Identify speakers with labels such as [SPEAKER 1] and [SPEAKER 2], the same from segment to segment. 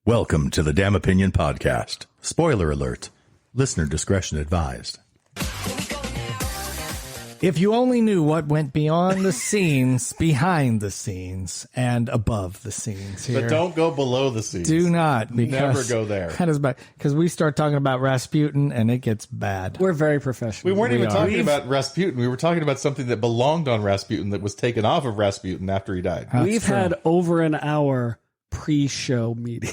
[SPEAKER 1] Welcome to the Damn Opinion Podcast. Spoiler alert. Listener discretion advised.
[SPEAKER 2] If you only knew what went beyond the scenes, behind the scenes, and above the scenes here.
[SPEAKER 3] But don't go below the scenes.
[SPEAKER 2] Do not. Because
[SPEAKER 3] Never go there.
[SPEAKER 2] That is bad. Because we start talking about Rasputin and it gets bad.
[SPEAKER 4] We're very professional.
[SPEAKER 3] We weren't even talking about Rasputin. We were talking about something that belonged on Rasputin that was taken off of Rasputin after he died.
[SPEAKER 4] We've had over an hour pre-show meeting.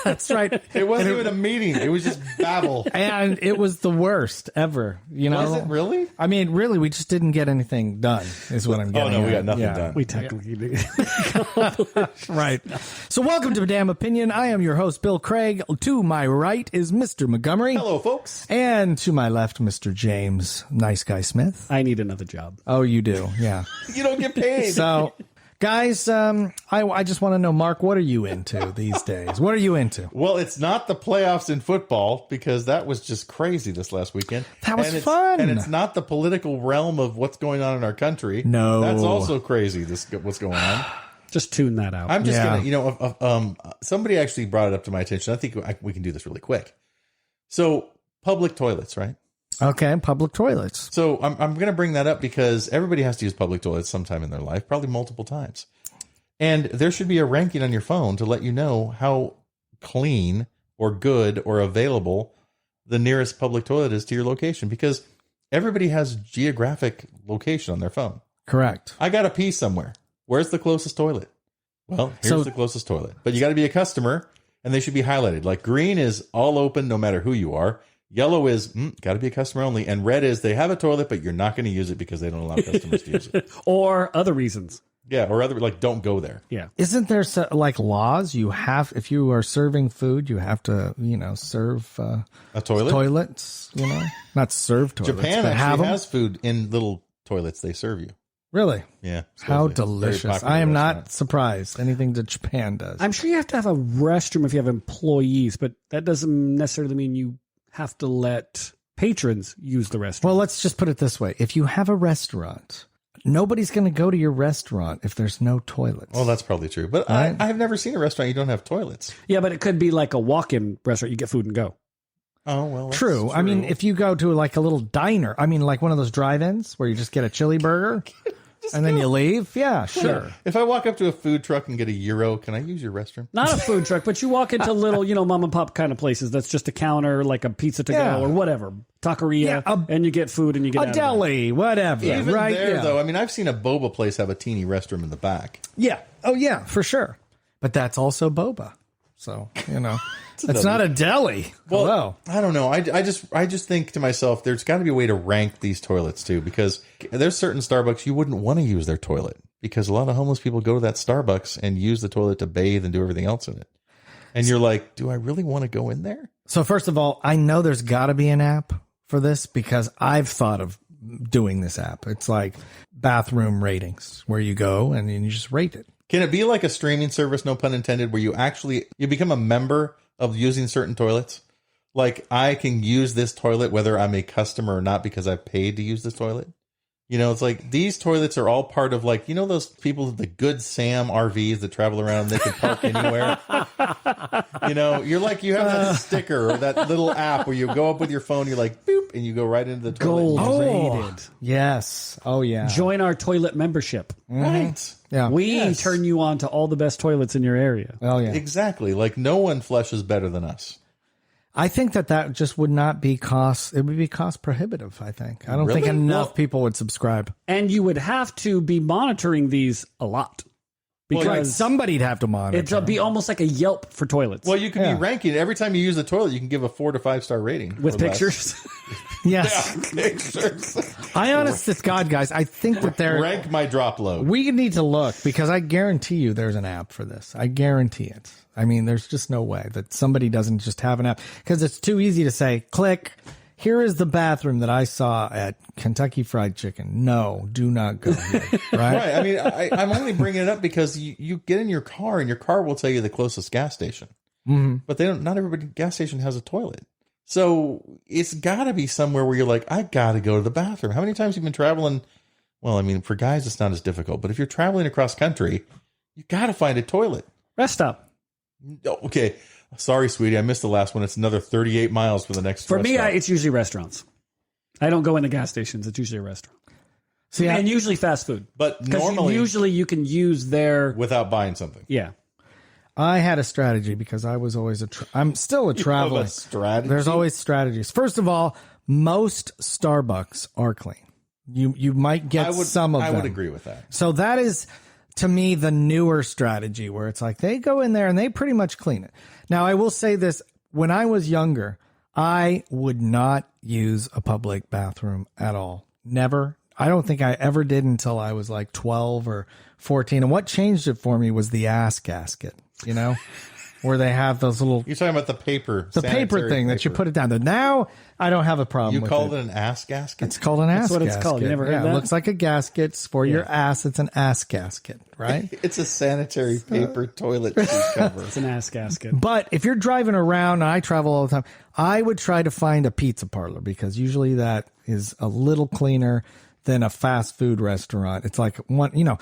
[SPEAKER 2] That's right.
[SPEAKER 3] It wasn't even a meeting. It was just babble.
[SPEAKER 2] And it was the worst ever. You know?
[SPEAKER 3] Was it really?
[SPEAKER 2] I mean, really, we just didn't get anything done, is what I'm getting
[SPEAKER 3] Oh, no, we
[SPEAKER 2] at.
[SPEAKER 3] got nothing done.
[SPEAKER 4] We technically did.
[SPEAKER 2] Right. So welcome to Damn Opinion. I am your host, Bill Craig. To my right is Mr. Montgomery.
[SPEAKER 3] Hello, folks.
[SPEAKER 2] And to my left, Mr. James, Nice Guy Smith.
[SPEAKER 4] I need another job.
[SPEAKER 2] Oh, you do. Yeah.
[SPEAKER 3] You don't get paid.
[SPEAKER 2] So, guys, I just want to know, Mark, what are you into these days? What are you into?
[SPEAKER 3] Well, it's not the playoffs in football because that was just crazy this last weekend.
[SPEAKER 2] That was
[SPEAKER 3] And
[SPEAKER 2] fun.
[SPEAKER 3] And it's not the political realm of what's going on in our country.
[SPEAKER 2] No.
[SPEAKER 3] That's also crazy, what's going on.
[SPEAKER 4] Just tune that out.
[SPEAKER 3] I'm just going to, somebody actually brought it up to my attention. I think we can do this really quick. So, public toilets, right?
[SPEAKER 2] Okay, public toilets.
[SPEAKER 3] So I'm going to bring that up because everybody has to use public toilets sometime in their life, probably multiple times. And there should be a ranking on your phone to let you know how clean or good or available the nearest public toilet is to your location, because everybody has geographic location on their phone.
[SPEAKER 2] Correct.
[SPEAKER 3] I got to pee somewhere. Where's the closest toilet? Well, here's the closest toilet. But you got to be a customer, and they should be highlighted. Like green is all open no matter who you are. Yellow is, got to be a customer only. And red is they have a toilet, but you're not going to use it because they don't allow customers to use it.
[SPEAKER 4] Or other reasons.
[SPEAKER 3] Yeah, or other, like, don't go there.
[SPEAKER 4] Yeah.
[SPEAKER 2] Isn't there like laws? You have, if you are serving food, you have to, serve
[SPEAKER 3] A toilet?
[SPEAKER 2] toilets, not serve toilets.
[SPEAKER 3] Japan
[SPEAKER 2] but have
[SPEAKER 3] actually
[SPEAKER 2] them.
[SPEAKER 3] has food in little toilets they serve you.
[SPEAKER 2] Really?
[SPEAKER 3] Yeah.
[SPEAKER 2] How
[SPEAKER 3] supposedly. Very
[SPEAKER 2] delicious.
[SPEAKER 3] popular
[SPEAKER 2] I am
[SPEAKER 3] restaurant.
[SPEAKER 2] not surprised. Anything that Japan does.
[SPEAKER 4] I'm sure you have to have a restroom if you have employees, but that doesn't necessarily mean you have to let patrons use the restroom.
[SPEAKER 2] Well, let's just put it this way. If you have a restaurant, nobody's going to go to your restaurant if there's no toilets.
[SPEAKER 3] Well, that's probably true. But
[SPEAKER 2] Right.
[SPEAKER 3] I have never seen a restaurant you don't have toilets.
[SPEAKER 4] Yeah, but it could be like a walk-in restaurant. You get food and go.
[SPEAKER 3] Oh, well, that's
[SPEAKER 2] True. I mean, if you go to like a little diner, like one of those drive-ins where you just get a chili burger and then you leave. Yeah, sure.
[SPEAKER 3] If I walk up to a food truck and get a gyro, can I use your restroom?
[SPEAKER 4] Not a food truck, but you walk into little, mom and pop kind of places. That's just a counter, like a pizza to
[SPEAKER 2] Yeah.
[SPEAKER 4] go or whatever. Taqueria.
[SPEAKER 2] Yeah,
[SPEAKER 4] and you get food and you get out
[SPEAKER 2] A
[SPEAKER 4] of there.
[SPEAKER 2] deli, whatever.
[SPEAKER 3] Even
[SPEAKER 2] right?
[SPEAKER 3] there,
[SPEAKER 2] Yeah.
[SPEAKER 3] though, I've seen a boba place have a teeny restroom in the back.
[SPEAKER 2] Yeah. Oh, yeah, for sure. But that's also boba. So, it's not a deli.
[SPEAKER 3] Well,
[SPEAKER 2] Hello.
[SPEAKER 3] I don't know. I just think to myself, there's got to be a way to rank these toilets too, because there's certain Starbucks you wouldn't want to use their toilet because a lot of homeless people go to that Starbucks and use the toilet to bathe and do everything else in it. And you're like, do I really want to go in there?
[SPEAKER 2] So, first of all, I know there's got to be an app for this because I've thought of doing this app. It's like bathroom ratings where you go and you just rate it.
[SPEAKER 3] Can it be like a streaming service, no pun intended, where you become a member of using certain toilets? Like I can use this toilet whether I'm a customer or not because I've paid to use this toilet. It's like these toilets are all part of like, those people with the Good Sam RVs that travel around and they can park anywhere. You're like, you have that sticker or that little app where you go up with your phone, you're like, boop, and you go right into the toilet.
[SPEAKER 4] Gold
[SPEAKER 2] Oh.
[SPEAKER 4] rated.
[SPEAKER 2] Yes. Oh, yeah.
[SPEAKER 4] Join our toilet membership.
[SPEAKER 3] Right.
[SPEAKER 2] Yeah.
[SPEAKER 4] We turn you on to all the best toilets in your area.
[SPEAKER 2] Oh, yeah.
[SPEAKER 3] Exactly. Like no one flushes better than us.
[SPEAKER 2] I think that just would not be it would be cost prohibitive, I think. I don't think
[SPEAKER 3] Really?
[SPEAKER 2] enough people would subscribe.
[SPEAKER 4] And you would have to be monitoring these a lot.
[SPEAKER 3] Well,
[SPEAKER 4] Because
[SPEAKER 2] Right, somebody'd have to monitor.
[SPEAKER 4] it'll be almost like a Yelp for toilets.
[SPEAKER 3] Well, you can be ranking every time you use the toilet. You can give a 4 to 5 star rating
[SPEAKER 4] with
[SPEAKER 3] or less.
[SPEAKER 4] pictures.
[SPEAKER 2] Yes.
[SPEAKER 3] Pictures.
[SPEAKER 2] I honest to God, guys, I think that
[SPEAKER 3] Rank my drop load.
[SPEAKER 2] we need to look because I guarantee you there's an app for this. I guarantee it. I mean, there's just no way that somebody doesn't just have an app because it's too easy to say, click, here is the bathroom that I saw at Kentucky Fried Chicken. No, do not go here. Right?
[SPEAKER 3] Right. I mean, I'm only bringing it up because you get in your car and your car will tell you the closest gas station.
[SPEAKER 2] Mm-hmm.
[SPEAKER 3] But not every gas station has a toilet. So it's got to be somewhere where you're like, I got to go to the bathroom. How many times have you been traveling? Well, I mean, for guys, it's not as difficult. But if you're traveling across country, you got to find a toilet.
[SPEAKER 4] Rest stop.
[SPEAKER 3] Okay. Sorry, sweetie. I missed the last one. It's another 38 miles for the next
[SPEAKER 4] For me,
[SPEAKER 3] restaurant.
[SPEAKER 4] it's usually restaurants. I don't go into gas stations. It's usually a restaurant.
[SPEAKER 2] See,
[SPEAKER 4] And usually fast food.
[SPEAKER 3] But
[SPEAKER 4] Because
[SPEAKER 3] normally,
[SPEAKER 4] usually you can use their...
[SPEAKER 3] without buying something.
[SPEAKER 4] Yeah.
[SPEAKER 2] I had a strategy because I was always I'm still a traveler.
[SPEAKER 3] strategy?
[SPEAKER 2] There's always strategies. First of all, most Starbucks are clean. You might get some of them.
[SPEAKER 3] I would agree with that.
[SPEAKER 2] So that is, to me, the newer strategy where it's like they go in there and they pretty much clean it. Now, I will say this. When I was younger, I would not use a public bathroom at all. Never. I don't think I ever did until I was like 12 or 14. And what changed it for me was the ass gasket, you know, where they have those little...
[SPEAKER 3] You're talking about the paper.
[SPEAKER 2] The paper thing that you put it down there. Now, I don't have a problem
[SPEAKER 3] You
[SPEAKER 2] with
[SPEAKER 3] called
[SPEAKER 2] it.
[SPEAKER 3] it an ass gasket?
[SPEAKER 2] It's called an ass gasket.
[SPEAKER 4] That's what it's called. You never heard that?
[SPEAKER 2] It looks like a gasket. It's for your ass. It's an ass gasket, right?
[SPEAKER 3] It's a sanitary paper toilet seat cover.
[SPEAKER 4] It's an ass gasket.
[SPEAKER 2] But if you're driving around, and I travel all the time, I would try to find a pizza parlor because usually that is a little cleaner than a fast food restaurant. It's like one, you know,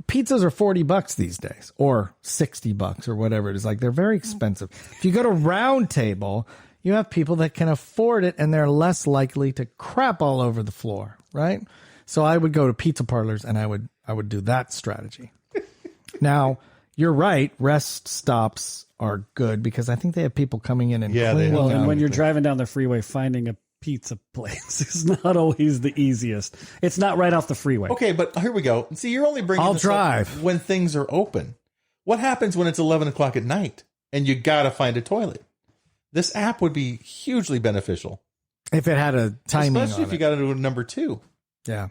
[SPEAKER 2] pizzas are $40 these days or $60 or whatever it is. Like they're very expensive. If you go to Round Table, you have people that can afford it and they're less likely to crap all over the floor, right? So I would go to pizza parlors and I would do that strategy. Now, you're right. Rest stops are good because I think they have people coming in and cleaning
[SPEAKER 4] Well,
[SPEAKER 2] them.
[SPEAKER 4] and when you're driving down the freeway, finding a pizza place is not always the easiest. It's not right off the freeway.
[SPEAKER 3] Okay, but here we go. See, you're only bringing
[SPEAKER 2] I'll
[SPEAKER 3] this up
[SPEAKER 2] drive.
[SPEAKER 3] when things are open. What happens when it's 11 o'clock at night and you got to find a toilet? This app would be hugely beneficial.
[SPEAKER 2] If it had a timing
[SPEAKER 3] Especially
[SPEAKER 2] on
[SPEAKER 3] if you
[SPEAKER 2] it.
[SPEAKER 3] got to do number 2.
[SPEAKER 2] Yeah.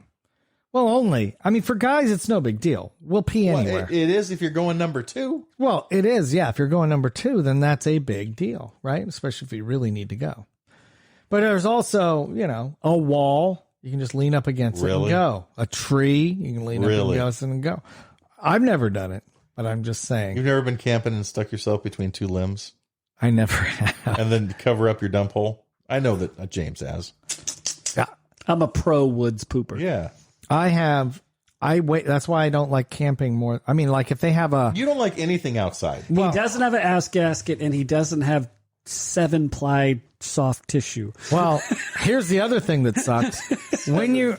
[SPEAKER 2] Well, only. I mean, for guys, it's no big deal. We'll pee anywhere.
[SPEAKER 3] Well, it is if you're going number 2.
[SPEAKER 2] Well, it is. Yeah. If you're going number 2, then that's a big deal, right? Especially if you really need to go. But there's also, you know, a wall. You can just lean up against it and go. A tree. You can lean up against it and go. I've never done it, but I'm just saying.
[SPEAKER 3] You've never been camping and stuck yourself between 2 limbs
[SPEAKER 2] I never have.
[SPEAKER 3] and then cover up your dump hole? I know that James has.
[SPEAKER 2] Yeah.
[SPEAKER 4] I'm a pro woods pooper.
[SPEAKER 3] Yeah.
[SPEAKER 2] I have. That's why I don't like camping more. I mean, like if they have a.
[SPEAKER 3] You don't like anything outside.
[SPEAKER 4] He doesn't have an ass gasket and he doesn't have 7-ply soft tissue.
[SPEAKER 2] Well, here's the other thing that sucks. When you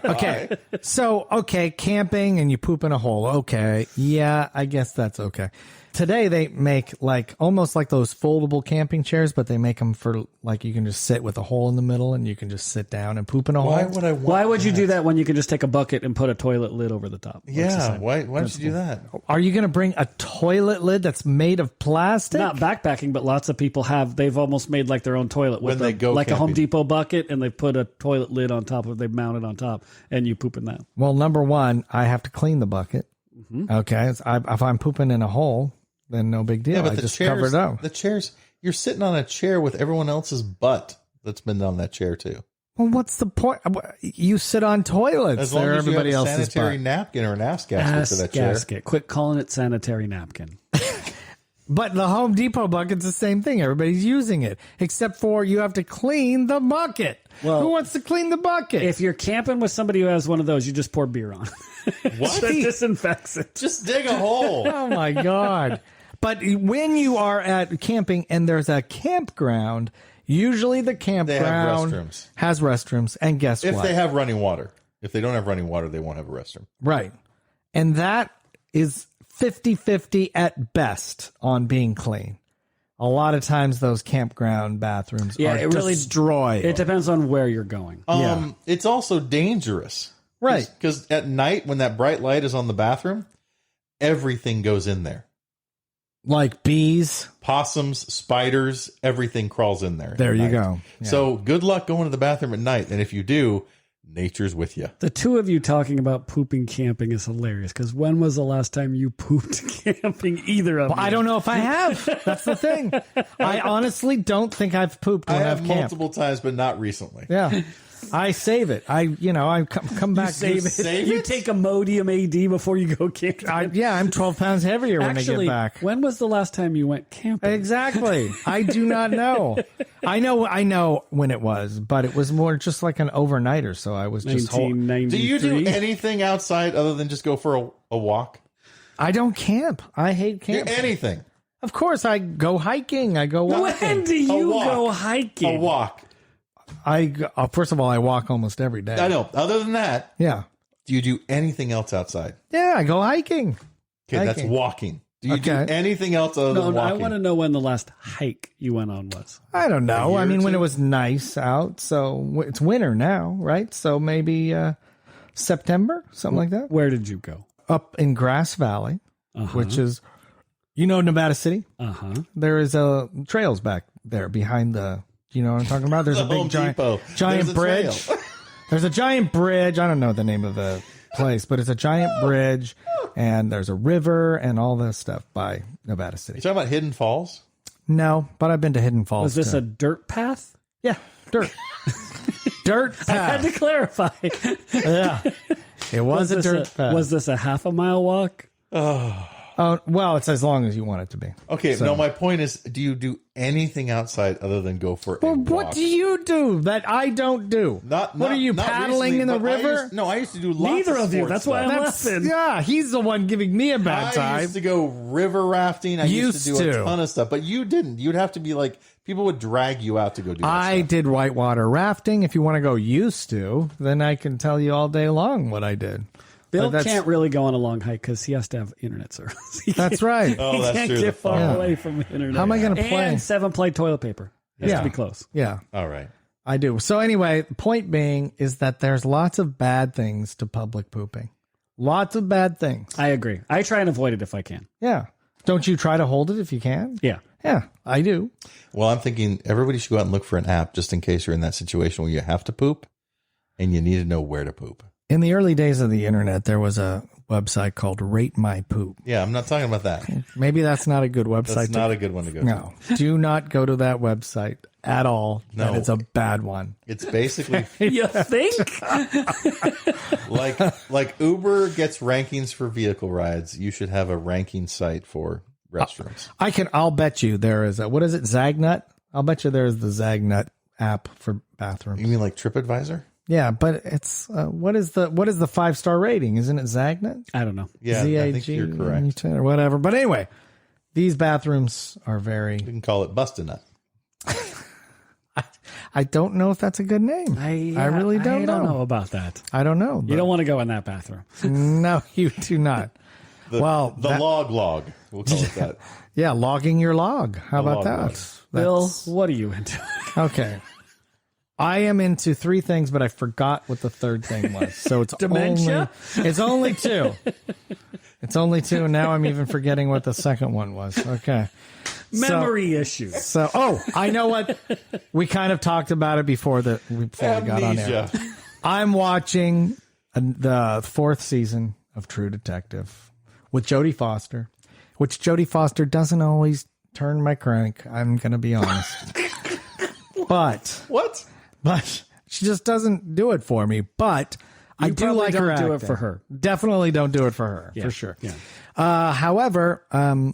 [SPEAKER 2] camping and you poop in a hole. Okay. Yeah, I guess that's okay. Today they make like almost like those foldable camping chairs, but they make them for like you can just sit with a hole in the middle and you can just sit down and poop in a
[SPEAKER 3] Why
[SPEAKER 2] hole.
[SPEAKER 3] would I want
[SPEAKER 4] Why would you do that when you can just take a bucket and put a toilet lid over the top?
[SPEAKER 3] Yeah, why don't you do that?
[SPEAKER 2] Are you going to bring a toilet lid that's made of plastic?
[SPEAKER 4] Not backpacking, but lots of people have. They've almost made like their own toilet with
[SPEAKER 3] When they go
[SPEAKER 4] like a Home
[SPEAKER 3] camping.
[SPEAKER 4] Depot bucket, and they put a toilet lid on top of. They mount it on top, and you poop in that.
[SPEAKER 2] Well, number one, I have to clean the bucket. Okay, if I'm pooping in a hole, then no big deal. I just cover it up.
[SPEAKER 3] The chairs, you're sitting on a chair with everyone else's butt that's been on that chair too.
[SPEAKER 2] Well, what's the point? You sit on toilets.
[SPEAKER 3] As long
[SPEAKER 2] They're
[SPEAKER 3] as you have
[SPEAKER 2] everybody
[SPEAKER 3] a
[SPEAKER 2] else's
[SPEAKER 3] sanitary
[SPEAKER 2] butt.
[SPEAKER 3] napkin or an ass gasket to that chair.
[SPEAKER 4] Gasket. Quit calling it sanitary napkin.
[SPEAKER 2] But the Home Depot bucket's the same thing. Everybody's using it, except for you have to clean the bucket.
[SPEAKER 4] Well,
[SPEAKER 2] who wants to clean the bucket?
[SPEAKER 4] If you're camping with somebody who has one of those, you just pour beer on.
[SPEAKER 3] What?
[SPEAKER 4] That disinfects it.
[SPEAKER 3] Just dig a hole.
[SPEAKER 2] Oh my God. But when you are at camping and there's a campground, usually the campground
[SPEAKER 3] restrooms.
[SPEAKER 2] has restrooms. And guess
[SPEAKER 3] If
[SPEAKER 2] what?
[SPEAKER 3] they have running water. If they don't have running water, they won't have a restroom.
[SPEAKER 2] Right. And that is 50-50 at best on being clean. A lot of times those campground bathrooms are
[SPEAKER 4] it really
[SPEAKER 2] destroyed.
[SPEAKER 4] It depends on where you're going.
[SPEAKER 3] It's also dangerous.
[SPEAKER 2] Right.
[SPEAKER 3] Because at night, when that bright light is on the bathroom, everything goes in there.
[SPEAKER 2] Like bees.
[SPEAKER 3] Possums, spiders, everything crawls in there.
[SPEAKER 2] There
[SPEAKER 3] at
[SPEAKER 2] you
[SPEAKER 3] night.
[SPEAKER 2] go. Yeah.
[SPEAKER 3] So good luck going to the bathroom at night. And if you do, nature's with you.
[SPEAKER 4] The two of you talking about pooping camping is hilarious, because when was the last time you pooped camping, either of you?
[SPEAKER 2] I don't know if I have. That's the thing. I honestly don't think I've pooped
[SPEAKER 3] I
[SPEAKER 2] when
[SPEAKER 3] have
[SPEAKER 2] I've camped.
[SPEAKER 3] multiple times, but not recently.
[SPEAKER 2] Yeah. I save it. I come back.
[SPEAKER 4] Save it.
[SPEAKER 3] Save
[SPEAKER 4] You
[SPEAKER 3] it?
[SPEAKER 4] take Imodium AD before you go camping.
[SPEAKER 2] I'm 12 pounds heavier when
[SPEAKER 4] Actually,
[SPEAKER 2] I get back.
[SPEAKER 4] when was the last time you went camping?
[SPEAKER 2] Exactly. I do not know. I know when it was, but it was more just like an overnighter. So I was just.
[SPEAKER 3] Do
[SPEAKER 4] 1993.
[SPEAKER 3] you do anything outside other than just go for a walk?
[SPEAKER 2] I don't camp. I hate camping.
[SPEAKER 3] Anything.
[SPEAKER 2] Of course, I go hiking. I go walking.
[SPEAKER 4] When do you
[SPEAKER 3] walk.
[SPEAKER 4] go hiking?
[SPEAKER 3] A walk.
[SPEAKER 2] First of all, I walk almost every day.
[SPEAKER 3] I know. Other than that,
[SPEAKER 2] Yeah.
[SPEAKER 3] do you do anything else outside?
[SPEAKER 2] Yeah, I go hiking.
[SPEAKER 3] Okay, that's
[SPEAKER 2] Hiking.
[SPEAKER 3] walking. Do you do
[SPEAKER 2] Okay.
[SPEAKER 3] anything else other
[SPEAKER 4] No,
[SPEAKER 3] than
[SPEAKER 4] I
[SPEAKER 3] walking?
[SPEAKER 4] want to know when the last hike you went on was.
[SPEAKER 2] I don't know.
[SPEAKER 3] year
[SPEAKER 2] I mean,
[SPEAKER 3] or
[SPEAKER 2] when
[SPEAKER 3] two?
[SPEAKER 2] it was nice out. So it's winter now, right? So maybe September, something like that.
[SPEAKER 4] Where did you go?
[SPEAKER 2] Up in Grass Valley, which is, Nevada City.
[SPEAKER 4] Uh-huh.
[SPEAKER 2] There is trails back there behind the, you know what I'm talking about? There's
[SPEAKER 3] The
[SPEAKER 2] a big
[SPEAKER 3] Home
[SPEAKER 2] giant
[SPEAKER 3] Depot.
[SPEAKER 2] giant
[SPEAKER 3] There's a
[SPEAKER 2] bridge.
[SPEAKER 3] trail.
[SPEAKER 2] There's a giant bridge. I don't know the name of the place, but it's a giant bridge, and there's a river and all this stuff by Nevada
[SPEAKER 3] You
[SPEAKER 2] City.
[SPEAKER 3] talking about Hidden Falls?
[SPEAKER 2] No, but I've been to Hidden Falls.
[SPEAKER 4] Was this
[SPEAKER 2] too.
[SPEAKER 4] a dirt path?
[SPEAKER 2] Yeah, dirt. Dirt
[SPEAKER 4] I had
[SPEAKER 2] path.
[SPEAKER 4] to clarify.
[SPEAKER 2] Yeah. It was a
[SPEAKER 4] this
[SPEAKER 2] dirt path.
[SPEAKER 4] Was this a half a mile walk?
[SPEAKER 2] Oh, well, it's as long as you want it to be.
[SPEAKER 3] Okay, no, my point is, do you do anything outside other than go for a
[SPEAKER 2] Well,
[SPEAKER 3] walk?
[SPEAKER 2] what do you do that I don't do? What are you,
[SPEAKER 3] not
[SPEAKER 2] paddling
[SPEAKER 3] recently,
[SPEAKER 2] in the
[SPEAKER 3] but
[SPEAKER 2] river?
[SPEAKER 3] I used to do lots
[SPEAKER 4] Neither of you.
[SPEAKER 3] sports
[SPEAKER 4] That's why
[SPEAKER 3] stuff.
[SPEAKER 4] I'm
[SPEAKER 2] That's,
[SPEAKER 4] laughing.
[SPEAKER 2] yeah, he's the one giving me a bad
[SPEAKER 3] I
[SPEAKER 2] time.
[SPEAKER 3] used to go river rafting. I used to do
[SPEAKER 2] Used
[SPEAKER 3] a
[SPEAKER 2] to.
[SPEAKER 3] ton of stuff, but you didn't. You'd have to be like, people would drag you out to go do that
[SPEAKER 2] I
[SPEAKER 3] stuff.
[SPEAKER 2] did whitewater rafting. If you want to go used to, then I can tell you all day long what I did.
[SPEAKER 4] Bill
[SPEAKER 2] But that's-
[SPEAKER 4] can't really go on a long hike because he has to have internet service. He
[SPEAKER 2] That's right.
[SPEAKER 3] Oh,
[SPEAKER 4] he
[SPEAKER 3] that's
[SPEAKER 4] can't
[SPEAKER 3] true.
[SPEAKER 4] get
[SPEAKER 3] The
[SPEAKER 4] far
[SPEAKER 3] phone.
[SPEAKER 4] away from internet.
[SPEAKER 2] How am I going to play?
[SPEAKER 4] And 7-ply toilet paper. Has
[SPEAKER 2] Yeah.
[SPEAKER 4] to be close.
[SPEAKER 2] Yeah,
[SPEAKER 3] All right.
[SPEAKER 2] I do. So anyway, the point being is that there's lots of bad things to public pooping. Lots of bad things.
[SPEAKER 4] I agree. I try and avoid it if I can.
[SPEAKER 2] Yeah. Don't you try to hold it if you can?
[SPEAKER 4] Yeah.
[SPEAKER 2] Yeah, I do.
[SPEAKER 3] Well, I'm thinking everybody should go out and look for an app just in case you're in that situation where you have to poop and you need to know where to poop.
[SPEAKER 2] In the early days of the internet, there was a website called Rate My Poop.
[SPEAKER 3] Yeah, I'm not talking about that.
[SPEAKER 2] Maybe that's not a good website.
[SPEAKER 3] That's not a good one to go to.
[SPEAKER 2] No, do not go to that website at all.
[SPEAKER 3] No.
[SPEAKER 2] That is a bad one.
[SPEAKER 3] It's basically
[SPEAKER 4] You think?
[SPEAKER 3] like Uber gets rankings for vehicle rides. You should have a ranking site for restrooms.
[SPEAKER 2] I'll bet you there is what is it, Zagnut? I'll bet you there's the Zagnut app for bathrooms.
[SPEAKER 3] You mean like TripAdvisor?
[SPEAKER 2] Yeah, but it's what is the 5-star rating? Isn't it Zagnut?
[SPEAKER 4] I don't know.
[SPEAKER 3] Yeah, I think you're correct.
[SPEAKER 2] or whatever. But anyway, these bathrooms are very.
[SPEAKER 3] You can call it Bust-A-Nut.
[SPEAKER 2] I don't know if that's a good name. I really don't know.
[SPEAKER 4] about that.
[SPEAKER 2] I don't know.
[SPEAKER 4] You don't want to go in that bathroom.
[SPEAKER 2] No, you do not.
[SPEAKER 3] The log. We'll call it that.
[SPEAKER 2] Yeah, logging your log. How about
[SPEAKER 3] log.
[SPEAKER 2] that?
[SPEAKER 4] Bill, what are you into?
[SPEAKER 2] Okay. I am into 3 things, but I forgot what the third thing was. So it's
[SPEAKER 4] Dementia?
[SPEAKER 2] It's only 2. It's only 2. And now I'm even forgetting what the second one was. Okay.
[SPEAKER 4] Memory issues.
[SPEAKER 2] So, I know what we kind of talked about it before we got on air.
[SPEAKER 3] Amnesia.
[SPEAKER 2] I'm watching the 4th season of True Detective with Jodie Foster, which Jodie Foster doesn't always turn my crank. I'm going to be honest.
[SPEAKER 3] What?
[SPEAKER 2] But she just doesn't do it for me. But I do
[SPEAKER 4] probably
[SPEAKER 2] like her
[SPEAKER 4] don't do it
[SPEAKER 2] acting.
[SPEAKER 4] for her.
[SPEAKER 2] Definitely don't do it for her,
[SPEAKER 4] Yeah,
[SPEAKER 2] for sure.
[SPEAKER 4] yeah.
[SPEAKER 2] However,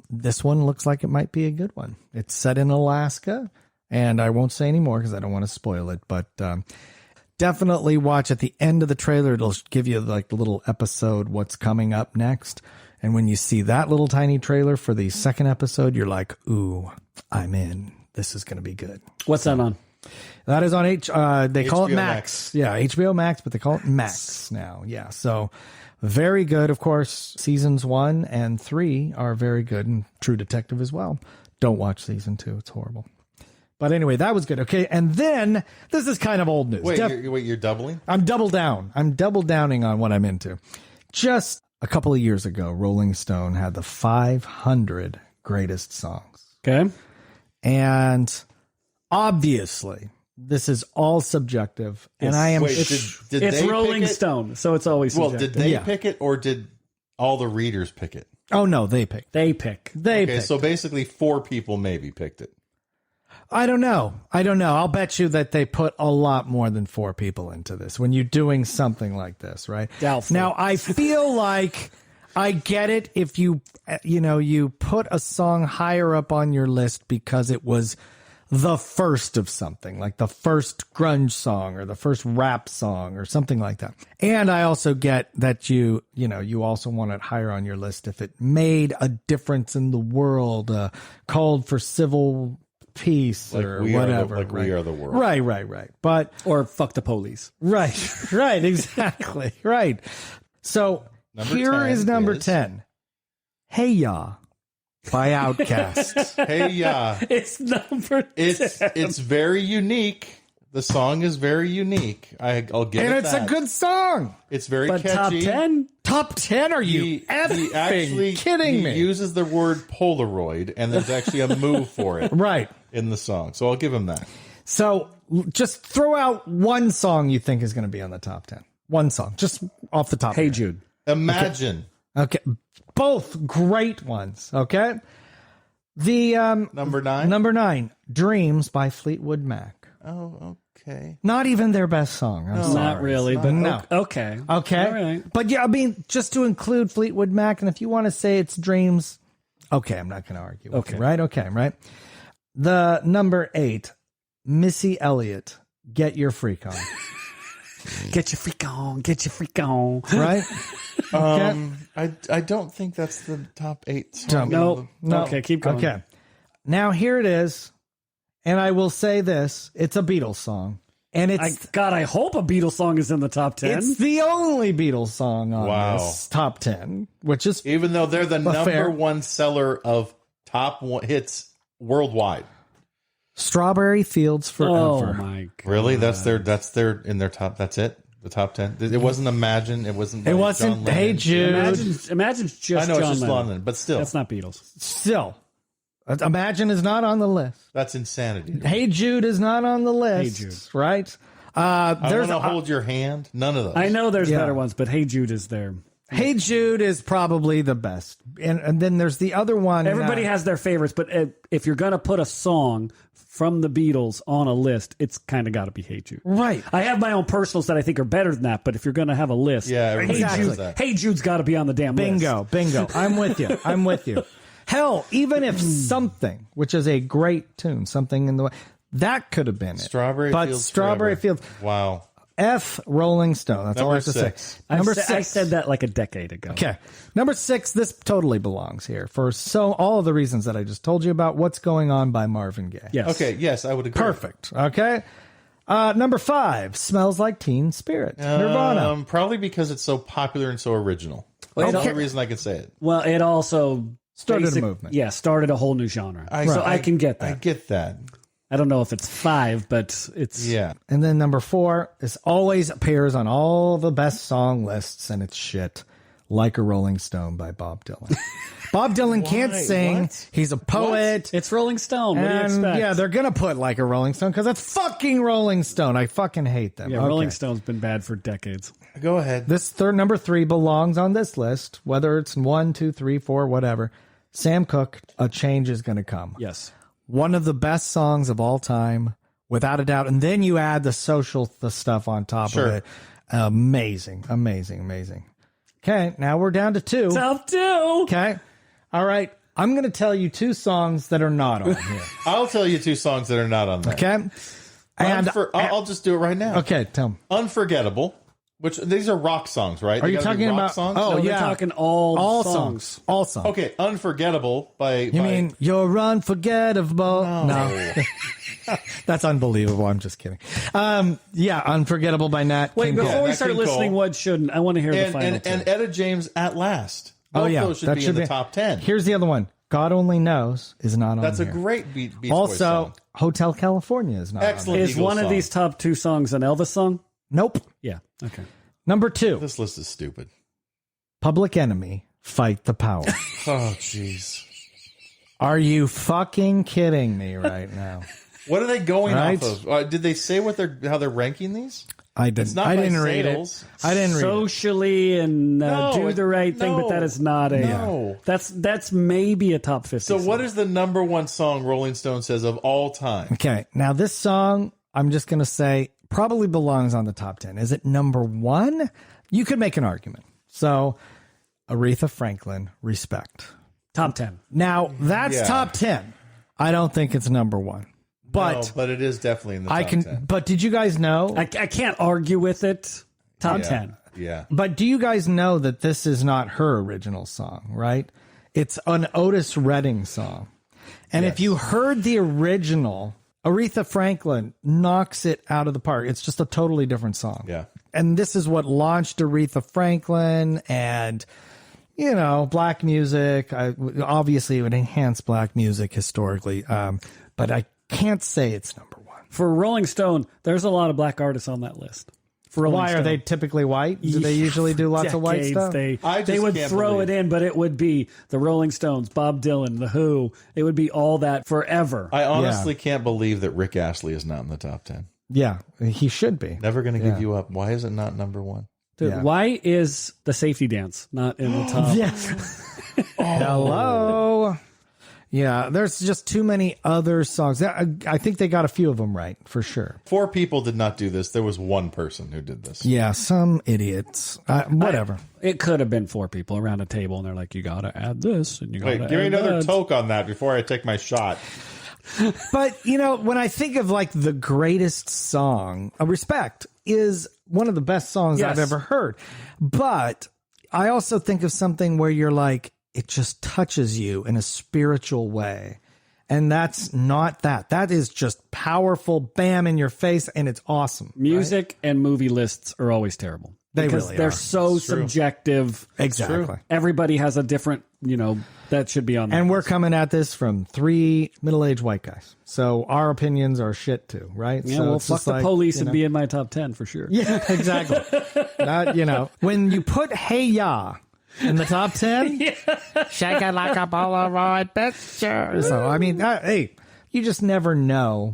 [SPEAKER 2] this one looks like it might be a good one. It's set in Alaska, and I won't say any more because I don't want to spoil it. But definitely watch at the end of the trailer. It'll give you like the little episode, what's coming up next. And when you see that little tiny trailer for the second episode, you're like, ooh, I'm in. This is going to be good.
[SPEAKER 4] What's that on?
[SPEAKER 2] That is on they call it
[SPEAKER 3] HBO
[SPEAKER 2] Max. Yeah, HBO Max, but they call it Max now. Yeah, so very good. Of course, seasons 1 and 3 are very good, and True Detective as well. Don't watch season 2; it's horrible. But anyway, that was good. Okay, and then this is kind of old news.
[SPEAKER 3] Wait, you're doubling?
[SPEAKER 2] I'm double down. I'm double downing on what I'm into. Just a couple of years ago, Rolling Stone had the 500 greatest songs.
[SPEAKER 4] Okay.
[SPEAKER 2] And obviously, this is all subjective. And I am.
[SPEAKER 3] Wait, did
[SPEAKER 4] It's
[SPEAKER 3] they
[SPEAKER 4] Rolling
[SPEAKER 3] pick it?
[SPEAKER 4] Stone, so it's always
[SPEAKER 3] Well,
[SPEAKER 4] subjective.
[SPEAKER 3] did they
[SPEAKER 2] Yeah.
[SPEAKER 3] pick it or did all the readers pick it?
[SPEAKER 2] Oh, no, they picked.
[SPEAKER 4] They pick.
[SPEAKER 2] They
[SPEAKER 3] Okay,
[SPEAKER 2] picked.
[SPEAKER 3] so basically 4 people maybe picked it.
[SPEAKER 2] I don't know. I'll bet you that they put a lot more than 4 people into this when you're doing something like this, right?
[SPEAKER 4] Doubtful.
[SPEAKER 2] Now, I feel like I get it if you put a song higher up on your list because it was the first of something, like the first grunge song or the first rap song or something like that. And I also get that you also want it higher on your list if it made a difference in the world, called for civil peace or whatever.
[SPEAKER 3] We are the world.
[SPEAKER 2] Right. But
[SPEAKER 4] Or fuck the police.
[SPEAKER 2] right, exactly. Right. So here is number 10. Hey Ya by Outkast.
[SPEAKER 3] Hey, yeah.
[SPEAKER 4] It's number 10.
[SPEAKER 3] It's very unique. The song is very unique. I'll give
[SPEAKER 2] And
[SPEAKER 3] it
[SPEAKER 2] it's
[SPEAKER 3] that.
[SPEAKER 2] a good song.
[SPEAKER 3] It's very
[SPEAKER 4] But top
[SPEAKER 3] catchy.
[SPEAKER 4] 10?
[SPEAKER 2] Top 10? Are you
[SPEAKER 3] He
[SPEAKER 2] effing
[SPEAKER 3] actually
[SPEAKER 2] kidding me?
[SPEAKER 3] He uses the word Polaroid, and there's actually a move for it
[SPEAKER 2] Right.
[SPEAKER 3] in the song. So I'll give him that.
[SPEAKER 2] So just throw out one song you think is going to be on the top 10. One song, just off the top.
[SPEAKER 4] Hey
[SPEAKER 2] of your
[SPEAKER 4] Jude.
[SPEAKER 3] Imagine.
[SPEAKER 2] head. Okay. Both great ones. Okay. The
[SPEAKER 3] Number 9.
[SPEAKER 2] number 9, Dreams by Fleetwood Mac.
[SPEAKER 3] Oh, okay.
[SPEAKER 2] Not even their best song. I'm sorry.
[SPEAKER 4] Not really, but
[SPEAKER 2] No.
[SPEAKER 4] okay.
[SPEAKER 2] Okay.
[SPEAKER 4] All right.
[SPEAKER 2] But yeah, I mean, just to include Fleetwood Mac, and if you want to say it's Dreams, okay, I'm not going to argue with
[SPEAKER 4] Okay.
[SPEAKER 2] you, right? Okay, right. The number 8, Missy Elliott, Get Your Freak On,
[SPEAKER 4] Get your freak on. Get your freak on.
[SPEAKER 2] right?
[SPEAKER 3] I don't think that's the top 8 song.
[SPEAKER 4] No.
[SPEAKER 2] No.
[SPEAKER 4] Okay, keep going.
[SPEAKER 2] Okay. Now here it is, and I will say this, it's a Beatles song, and
[SPEAKER 4] I hope a Beatles song is in the top 10.
[SPEAKER 2] it's the only Beatles song on
[SPEAKER 3] Wow.
[SPEAKER 2] this top 10, which is
[SPEAKER 3] Even though they're the number
[SPEAKER 2] fair.
[SPEAKER 3] 1 seller of top hits worldwide.
[SPEAKER 2] Strawberry Fields Forever.
[SPEAKER 4] Oh my god.
[SPEAKER 3] Really? That's their in their top. That's it. The top 10. It wasn't Imagine. It wasn't.
[SPEAKER 2] It
[SPEAKER 3] by
[SPEAKER 2] wasn't
[SPEAKER 3] John
[SPEAKER 2] Hey
[SPEAKER 3] Lennon.
[SPEAKER 2] Jude.
[SPEAKER 4] Imagine's just
[SPEAKER 3] I know
[SPEAKER 4] John
[SPEAKER 3] it's just
[SPEAKER 4] Lennon.
[SPEAKER 3] London, but still,
[SPEAKER 4] That's not Beatles.
[SPEAKER 2] Still, Imagine is not on the list.
[SPEAKER 3] that's insanity.
[SPEAKER 2] Hey Jude is not on the list.
[SPEAKER 4] Hey Jude.
[SPEAKER 2] Right?
[SPEAKER 3] I
[SPEAKER 2] There's
[SPEAKER 3] want to hold your hand. None of those.
[SPEAKER 4] I know there's
[SPEAKER 2] Yeah.
[SPEAKER 4] better ones, but Hey Jude is there.
[SPEAKER 2] Hey Jude is probably the best, and then there's the other one.
[SPEAKER 4] Everybody has their favorites, but if you're gonna put a song from the Beatles on a list, it's kind of got to be Hey Jude.
[SPEAKER 2] right.
[SPEAKER 4] I have my own personals that I think are better than that, but if you're gonna have a list,
[SPEAKER 3] Yeah, everybody
[SPEAKER 2] Exactly.
[SPEAKER 3] says that.
[SPEAKER 4] Hey Jude's got to be on the damn list.
[SPEAKER 2] Bingo. I'm with you. I'm with you. Hell, even if Something, which is a great tune, Something in the Way, that could have been it.
[SPEAKER 3] Strawberry
[SPEAKER 2] but
[SPEAKER 3] Fields
[SPEAKER 2] Strawberry
[SPEAKER 3] Forever.
[SPEAKER 2] Fields.
[SPEAKER 3] Wow.
[SPEAKER 2] F Rolling Stone. That's all I have to
[SPEAKER 3] Number 6.
[SPEAKER 2] say. Number 6.
[SPEAKER 4] I said that like a decade ago.
[SPEAKER 2] Okay. Number 6, this totally belongs here for all of the reasons that I just told you about. What's Going On by Marvin Gaye.
[SPEAKER 4] Yes.
[SPEAKER 3] Okay. Yes, I would agree.
[SPEAKER 2] Perfect. Okay. Number 5, Smells Like Teen Spirit. Nirvana.
[SPEAKER 3] Probably because it's so popular and so original.
[SPEAKER 4] Well,
[SPEAKER 3] That's the
[SPEAKER 4] okay.
[SPEAKER 3] only reason I can say it.
[SPEAKER 4] Well, it also
[SPEAKER 2] Started a movement.
[SPEAKER 4] Yeah, started a whole new genre. So I can get
[SPEAKER 3] I
[SPEAKER 4] that.
[SPEAKER 3] get that.
[SPEAKER 4] I don't know if it's 5, but it's
[SPEAKER 3] Yeah.
[SPEAKER 2] And then number 4 is always appears on all the best song lists, and it's shit. Like a Rolling Stone by Bob Dylan. Bob Dylan can't
[SPEAKER 3] Why?
[SPEAKER 2] sing.
[SPEAKER 3] What?
[SPEAKER 2] He's a poet.
[SPEAKER 4] It's Rolling Stone. What do you
[SPEAKER 2] And
[SPEAKER 4] expect?
[SPEAKER 2] yeah, they're gonna put Like a Rolling Stone because it's fucking Rolling Stone. I fucking hate them.
[SPEAKER 4] Yeah,
[SPEAKER 2] Okay.
[SPEAKER 4] Rolling Stone's been bad for decades.
[SPEAKER 3] Go ahead.
[SPEAKER 2] This number 3 belongs on this list, whether it's 1, 2, 3, 4, whatever. Sam Cooke, A Change Is Gonna Come.
[SPEAKER 4] Yes.
[SPEAKER 2] One of the best songs of all time, without a doubt. And then you add the stuff on top
[SPEAKER 3] Sure.
[SPEAKER 2] of it. Amazing. Okay, now we're down to 2.
[SPEAKER 4] Top 2.
[SPEAKER 2] Okay. All right. I'm going to tell you 2 songs that are not on here.
[SPEAKER 3] I'll tell you 2 songs that are not on there.
[SPEAKER 2] Okay. And
[SPEAKER 3] I'll just do it right now.
[SPEAKER 2] okay, tell me.
[SPEAKER 3] Unforgettable. Which these are rock songs, right?
[SPEAKER 2] Are
[SPEAKER 3] They
[SPEAKER 2] you
[SPEAKER 3] gotta be
[SPEAKER 2] talking
[SPEAKER 3] rock
[SPEAKER 2] about
[SPEAKER 3] songs?
[SPEAKER 2] Oh,
[SPEAKER 4] No,
[SPEAKER 2] yeah.
[SPEAKER 4] they're talking all songs.
[SPEAKER 2] All songs.
[SPEAKER 3] Okay, Unforgettable by
[SPEAKER 2] You mean You're Unforgettable? No. That's unbelievable. I'm just kidding. Yeah, Unforgettable by Nat
[SPEAKER 4] Wait,
[SPEAKER 2] King
[SPEAKER 4] before
[SPEAKER 2] Cole.
[SPEAKER 4] we
[SPEAKER 3] Nat
[SPEAKER 4] start
[SPEAKER 3] King
[SPEAKER 4] listening,
[SPEAKER 3] Cole.
[SPEAKER 4] what shouldn't? I want to hear the final
[SPEAKER 3] and Etta James At Last.
[SPEAKER 2] Oh,
[SPEAKER 3] Both
[SPEAKER 2] yeah.
[SPEAKER 3] those should be in the top 10.
[SPEAKER 2] Here's the other one. God Only Knows is not on
[SPEAKER 3] That's a
[SPEAKER 2] here.
[SPEAKER 3] great Beach Boys
[SPEAKER 2] Also,
[SPEAKER 3] song.
[SPEAKER 2] Hotel California is not
[SPEAKER 3] Excellent.
[SPEAKER 2] on
[SPEAKER 4] Is
[SPEAKER 3] Eagles
[SPEAKER 4] one of
[SPEAKER 3] song.
[SPEAKER 4] these top 2 songs an Elvis song?
[SPEAKER 2] there. Nope.
[SPEAKER 4] Yeah. Okay.
[SPEAKER 2] Number 2,
[SPEAKER 3] This list is stupid.
[SPEAKER 2] Public Enemy, Fight the Power.
[SPEAKER 3] Oh, jeez.
[SPEAKER 2] Are you fucking kidding me right now?
[SPEAKER 3] What are they going
[SPEAKER 2] Right.
[SPEAKER 3] off of? Did they say how they're ranking these?
[SPEAKER 2] I didn't.
[SPEAKER 3] It's not
[SPEAKER 2] I
[SPEAKER 3] by
[SPEAKER 2] didn't read
[SPEAKER 3] sales.
[SPEAKER 2] it. I didn't read it.
[SPEAKER 4] Socially and
[SPEAKER 3] No,
[SPEAKER 4] do the right thing, but that is not a.
[SPEAKER 3] No.
[SPEAKER 4] That's maybe a top 50.
[SPEAKER 3] So what is the number 1 song Rolling Stone says of all time?
[SPEAKER 2] Okay, now this song, I'm just going to say, probably belongs on the top 10. Is it number 1? You could make an argument. So, Aretha Franklin, Respect.
[SPEAKER 4] top 10?
[SPEAKER 2] Now, that's
[SPEAKER 3] Yeah.
[SPEAKER 2] top 10. I don't think it's number 1. But
[SPEAKER 3] but it is definitely in the top 10.
[SPEAKER 2] But did you guys know?
[SPEAKER 4] I can't argue with it. Top 10.
[SPEAKER 3] Yeah.
[SPEAKER 2] But do you guys know that this is not her original song, right? It's an Otis Redding song. And if you heard the original, Aretha Franklin knocks it out of the park. It's just a totally different song.
[SPEAKER 3] Yeah.
[SPEAKER 2] And this is what launched Aretha Franklin and, you know, black music. Obviously, it would enhance black music historically. But I can't say it's number one.
[SPEAKER 4] For Rolling Stone, there's a lot of black artists on that list. For Rolling
[SPEAKER 2] Why
[SPEAKER 4] Stone.
[SPEAKER 2] are they typically white? Do they usually do lots of white
[SPEAKER 4] Decades,
[SPEAKER 2] stuff?
[SPEAKER 4] They would throw it in, but it would be the Rolling Stones, Bob Dylan, The Who. It would be all that forever.
[SPEAKER 3] I honestly can't believe that Rick Astley is not in the top 10.
[SPEAKER 2] Yeah, he should be.
[SPEAKER 3] Never going to give you up. Why is it not number one?
[SPEAKER 4] Dude, why is the safety dance not in the top?
[SPEAKER 2] Hello. Yeah, there's just too many other songs. I think they got a few of them right, for sure.
[SPEAKER 3] 4 people did not do this. There was one person who did this.
[SPEAKER 2] Yeah, some idiots. Whatever.
[SPEAKER 4] It could have been 4 people around a table, and they're like, you got to add this, and you got to
[SPEAKER 3] Wait, give me
[SPEAKER 4] add
[SPEAKER 3] another
[SPEAKER 4] that.
[SPEAKER 3] toke on that before I take my shot.
[SPEAKER 2] But, you know, when I think of like the greatest song, Respect is one of the best songs I've ever heard. But I also think of something where you're like, it just touches you in a spiritual way. And that's not that. That is just powerful, bam, in your face, and it's awesome.
[SPEAKER 4] Music and movie lists are always terrible. Because they're so subjective.
[SPEAKER 2] Exactly.
[SPEAKER 4] Everybody has a different, that should be on there.
[SPEAKER 2] And we're coming at this from 3 middle-aged white guys. So our opinions are shit too, right?
[SPEAKER 4] Yeah,
[SPEAKER 2] so
[SPEAKER 4] well,
[SPEAKER 2] it's
[SPEAKER 4] fuck
[SPEAKER 2] just
[SPEAKER 4] the
[SPEAKER 2] like,
[SPEAKER 4] police and be in my top 10 for sure.
[SPEAKER 2] Yeah, exactly. When you put Hey Ya in the top 10, shake it like a Polaroid picture. So, I mean, hey, you just never know.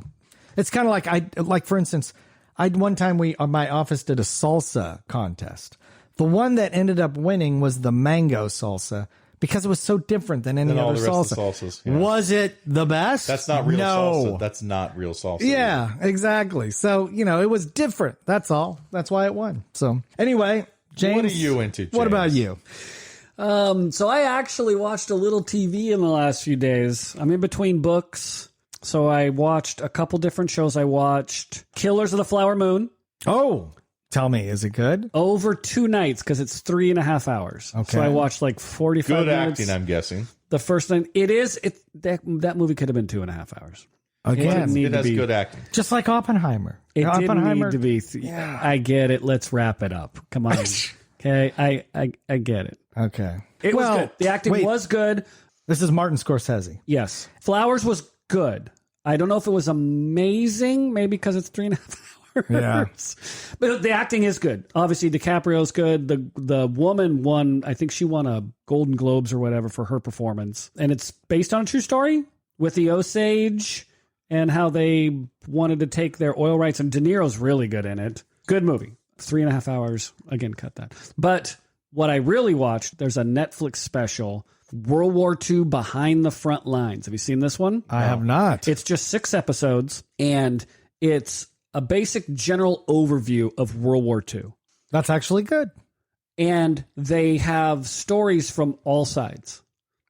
[SPEAKER 2] It's kind of like, for instance, one time my office did a salsa contest. The one that ended up winning was the mango salsa because it was so different than any other salsa.
[SPEAKER 3] Salsas, yeah.
[SPEAKER 2] Was it the best?
[SPEAKER 3] That's not real salsa. That's not real salsa.
[SPEAKER 2] Yeah, exactly. So, it was different. That's all. That's why it won. So, anyway, James.
[SPEAKER 3] What are you into, James?
[SPEAKER 2] What about you?
[SPEAKER 4] So I actually watched a little TV in the last few days. I'm in between books. So I watched a couple different shows. I watched Killers of the Flower Moon.
[SPEAKER 2] Oh, tell me, is it good?
[SPEAKER 4] Over 2 nights because it's 3.5 hours.
[SPEAKER 2] Okay.
[SPEAKER 4] So I watched like 45
[SPEAKER 3] Good
[SPEAKER 4] minutes.
[SPEAKER 3] acting, I'm guessing.
[SPEAKER 4] The first night, that movie could have been 2.5 hours.
[SPEAKER 2] Again,
[SPEAKER 3] It has good acting.
[SPEAKER 2] just like Oppenheimer.
[SPEAKER 4] It
[SPEAKER 2] Oppenheimer,
[SPEAKER 4] didn't need to be. I get it. Let's wrap it up. Come on. Okay, I get it.
[SPEAKER 2] Okay.
[SPEAKER 4] It was good. The acting was good.
[SPEAKER 2] This is Martin Scorsese.
[SPEAKER 4] Yes. Flowers was good. I don't know if it was amazing, maybe because it's 3.5 hours.
[SPEAKER 2] Yeah.
[SPEAKER 4] But the acting is good. Obviously, DiCaprio's good. The woman won, I think she won a Golden Globes or whatever for her performance. And it's based on a true story with the Osage and how they wanted to take their oil rights. And De Niro's really good in it. Good movie. 3.5 hours. Again, cut that. But what I really watched, there's a Netflix special, World War II Behind the Front Lines. Have you seen this one?
[SPEAKER 2] I have not.
[SPEAKER 4] It's just 6 episodes, and it's a basic general overview of World War II.
[SPEAKER 2] That's actually good.
[SPEAKER 4] And they have stories from all sides.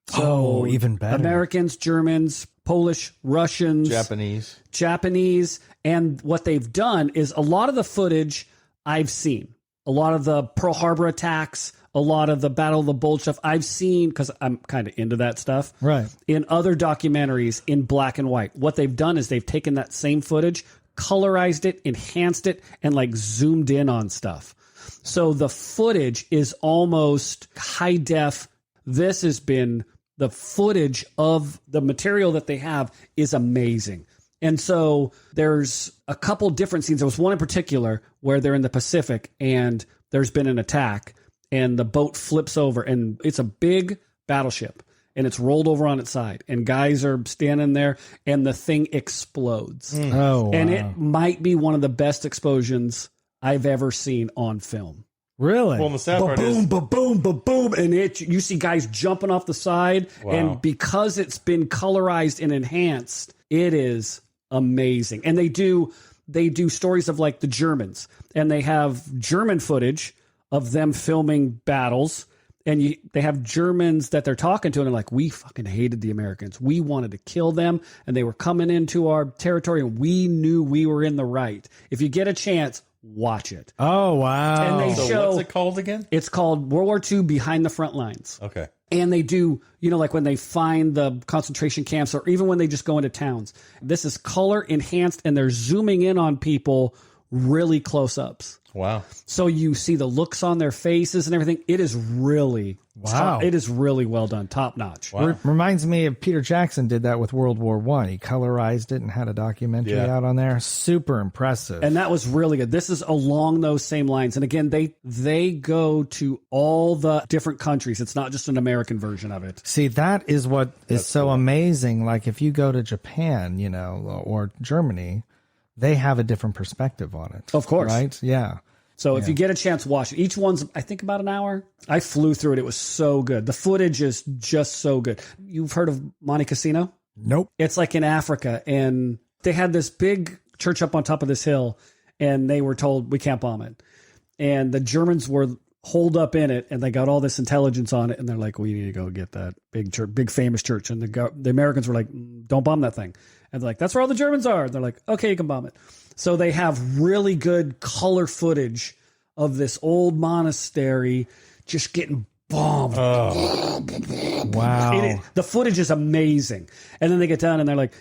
[SPEAKER 4] So
[SPEAKER 2] even better.
[SPEAKER 4] Americans, Germans, Polish, Russians, Japanese. And what they've done is a lot of the footage I've seen. A lot of the Pearl Harbor attacks, a lot of the Battle of the Bulge stuff I've seen because I'm kind of into that stuff.
[SPEAKER 2] Right.
[SPEAKER 4] In other documentaries in black and white. What they've done is they've taken that same footage, colorized it, enhanced it, and like zoomed in on stuff. So the footage is almost high def. This has been the footage of the material that they have is amazing. And so there's a couple different scenes. There was one in particular where they're in the Pacific and there's been an attack and the boat flips over and it's a big battleship and it's rolled over on its side and guys are standing there and the thing explodes.
[SPEAKER 2] Oh, wow.
[SPEAKER 4] And it might be one of the best explosions I've ever seen on film.
[SPEAKER 2] Really?
[SPEAKER 3] Well, the sad part
[SPEAKER 4] Boom,
[SPEAKER 3] is...
[SPEAKER 4] boom, boom, and you see guys jumping off the side, and because it's been colorized and enhanced, it is amazing. And they do stories of like the Germans, and they have German footage of them filming battles, And they have Germans that they're talking to, and they're like, we fucking hated the Americans. We wanted to kill them, and they were coming into our territory, and we knew we were in the right. If you get a chance, watch it.
[SPEAKER 2] Oh, wow.
[SPEAKER 4] And they
[SPEAKER 3] So
[SPEAKER 4] show,
[SPEAKER 3] what's it called again?
[SPEAKER 4] it's called World War II Behind the Front Lines.
[SPEAKER 3] Okay.
[SPEAKER 4] And they do, like when they find the concentration camps or even when they just go into towns. This is color enhanced, and they're zooming in on people really close ups.
[SPEAKER 3] Wow.
[SPEAKER 4] So you see the looks on their faces and everything. It is really it is really well done, top notch.
[SPEAKER 3] Wow.
[SPEAKER 2] Reminds me of Peter Jackson did that with World War I. He colorized it and had a documentary out on there. Super impressive.
[SPEAKER 4] And that was really good. This is along those same lines. And again, they go to all the different countries. It's not just an American version of it.
[SPEAKER 2] See, that is what is so amazing. Like if you go to Japan, or Germany, they have a different perspective on it.
[SPEAKER 4] Of course.
[SPEAKER 2] Right? Yeah.
[SPEAKER 4] So if you get a chance, watch it. Each one's, I think, about an hour. I flew through it. It was so good. The footage is just so good. You've heard of Monte Cassino?
[SPEAKER 2] Nope.
[SPEAKER 4] It's like in Africa, and they had this big church up on top of this hill, and they were told, we can't bomb it. And the Germans were holed up in it, and they got all this intelligence on it, and they're like, we need to go get that big church, big famous church. And the Americans were like, don't bomb that thing. And they're like, that's where all the Germans are. And they're like, okay, you can bomb it. So they have really good color footage of this old monastery just getting bombed.
[SPEAKER 2] Wow.
[SPEAKER 4] The footage is amazing. And then they get down and they're like,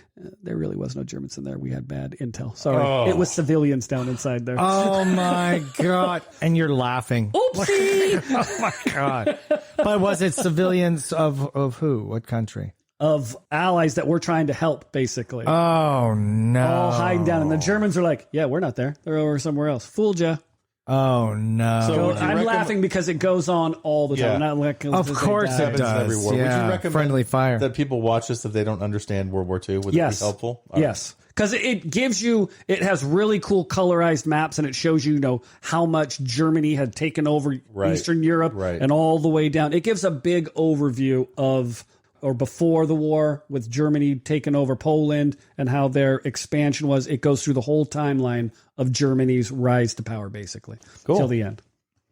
[SPEAKER 4] there really was no Germans in there. We had bad intel. Sorry. It was civilians down inside there.
[SPEAKER 2] Oh my God. And you're laughing.
[SPEAKER 4] Oopsie.
[SPEAKER 2] Oh my God. But was it civilians of who? What country?
[SPEAKER 4] Of allies that we're trying to help, basically.
[SPEAKER 2] Oh no.
[SPEAKER 4] All hiding down. And the Germans are like, yeah, we're not there. They're over somewhere else. Fooled ya.
[SPEAKER 2] Oh no.
[SPEAKER 3] So would you
[SPEAKER 4] I'm laughing because it goes on all the time.
[SPEAKER 3] Yeah.
[SPEAKER 4] Not like
[SPEAKER 2] Of course it
[SPEAKER 3] Happens in
[SPEAKER 2] does.
[SPEAKER 3] every war.
[SPEAKER 2] Yeah.
[SPEAKER 3] Would you recommend
[SPEAKER 2] friendly fire.
[SPEAKER 3] that people watch this if they don't understand World War II? Would it be helpful?
[SPEAKER 4] Yes. Because it gives you, it has really cool colorized maps, and it shows you, how much Germany had taken over Eastern Europe and all the way down. It gives a big overview of, or before the war, with Germany taking over Poland and how their expansion was. It goes through the whole timeline of Germany's rise to power, basically, till the end.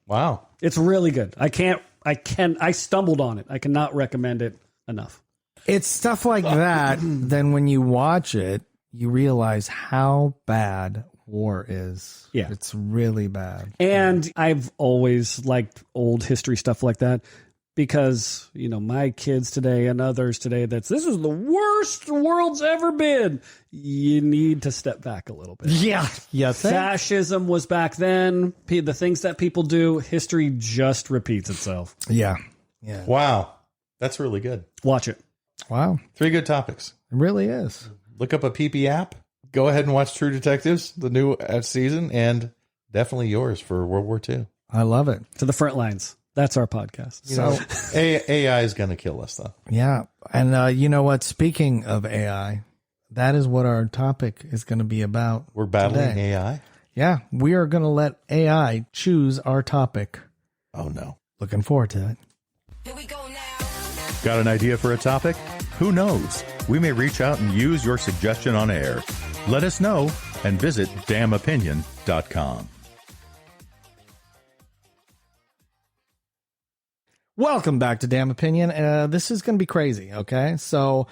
[SPEAKER 3] Wow.
[SPEAKER 4] It's really good. I stumbled on it. I cannot recommend it enough.
[SPEAKER 2] It's stuff like that. Then when you watch it, you realize how bad war is.
[SPEAKER 4] Yeah.
[SPEAKER 2] It's really bad.
[SPEAKER 4] And I've always liked old history stuff like that. Because, my kids today and others today, this is the worst the world's ever been. You need to step back a little bit.
[SPEAKER 2] Yeah.
[SPEAKER 4] Fascism was back then. The things that people do, history just repeats itself.
[SPEAKER 2] Yeah.
[SPEAKER 3] Wow. That's really good.
[SPEAKER 4] Watch it.
[SPEAKER 2] Wow.
[SPEAKER 3] 3 good topics.
[SPEAKER 2] It really is.
[SPEAKER 3] Look up a PP app. Go ahead and watch True Detectives, the new season, and definitely yours for World War II.
[SPEAKER 2] I love it.
[SPEAKER 4] To the front lines. That's our podcast.
[SPEAKER 2] So
[SPEAKER 3] AI is going to kill us, though.
[SPEAKER 2] yeah. And you know what? Speaking of AI, that is what our topic is going to be about.
[SPEAKER 3] We're battling
[SPEAKER 2] today.
[SPEAKER 3] AI?
[SPEAKER 2] Yeah. We are going to let AI choose our topic.
[SPEAKER 3] Oh, no.
[SPEAKER 2] Looking forward to it.
[SPEAKER 5] Here we go now.
[SPEAKER 1] Got an idea for a topic? Who knows? We may reach out and use your suggestion on air. Let us know and visit damnopinion.com.
[SPEAKER 2] Welcome back to Damn Opinion. This is going to be crazy, okay? So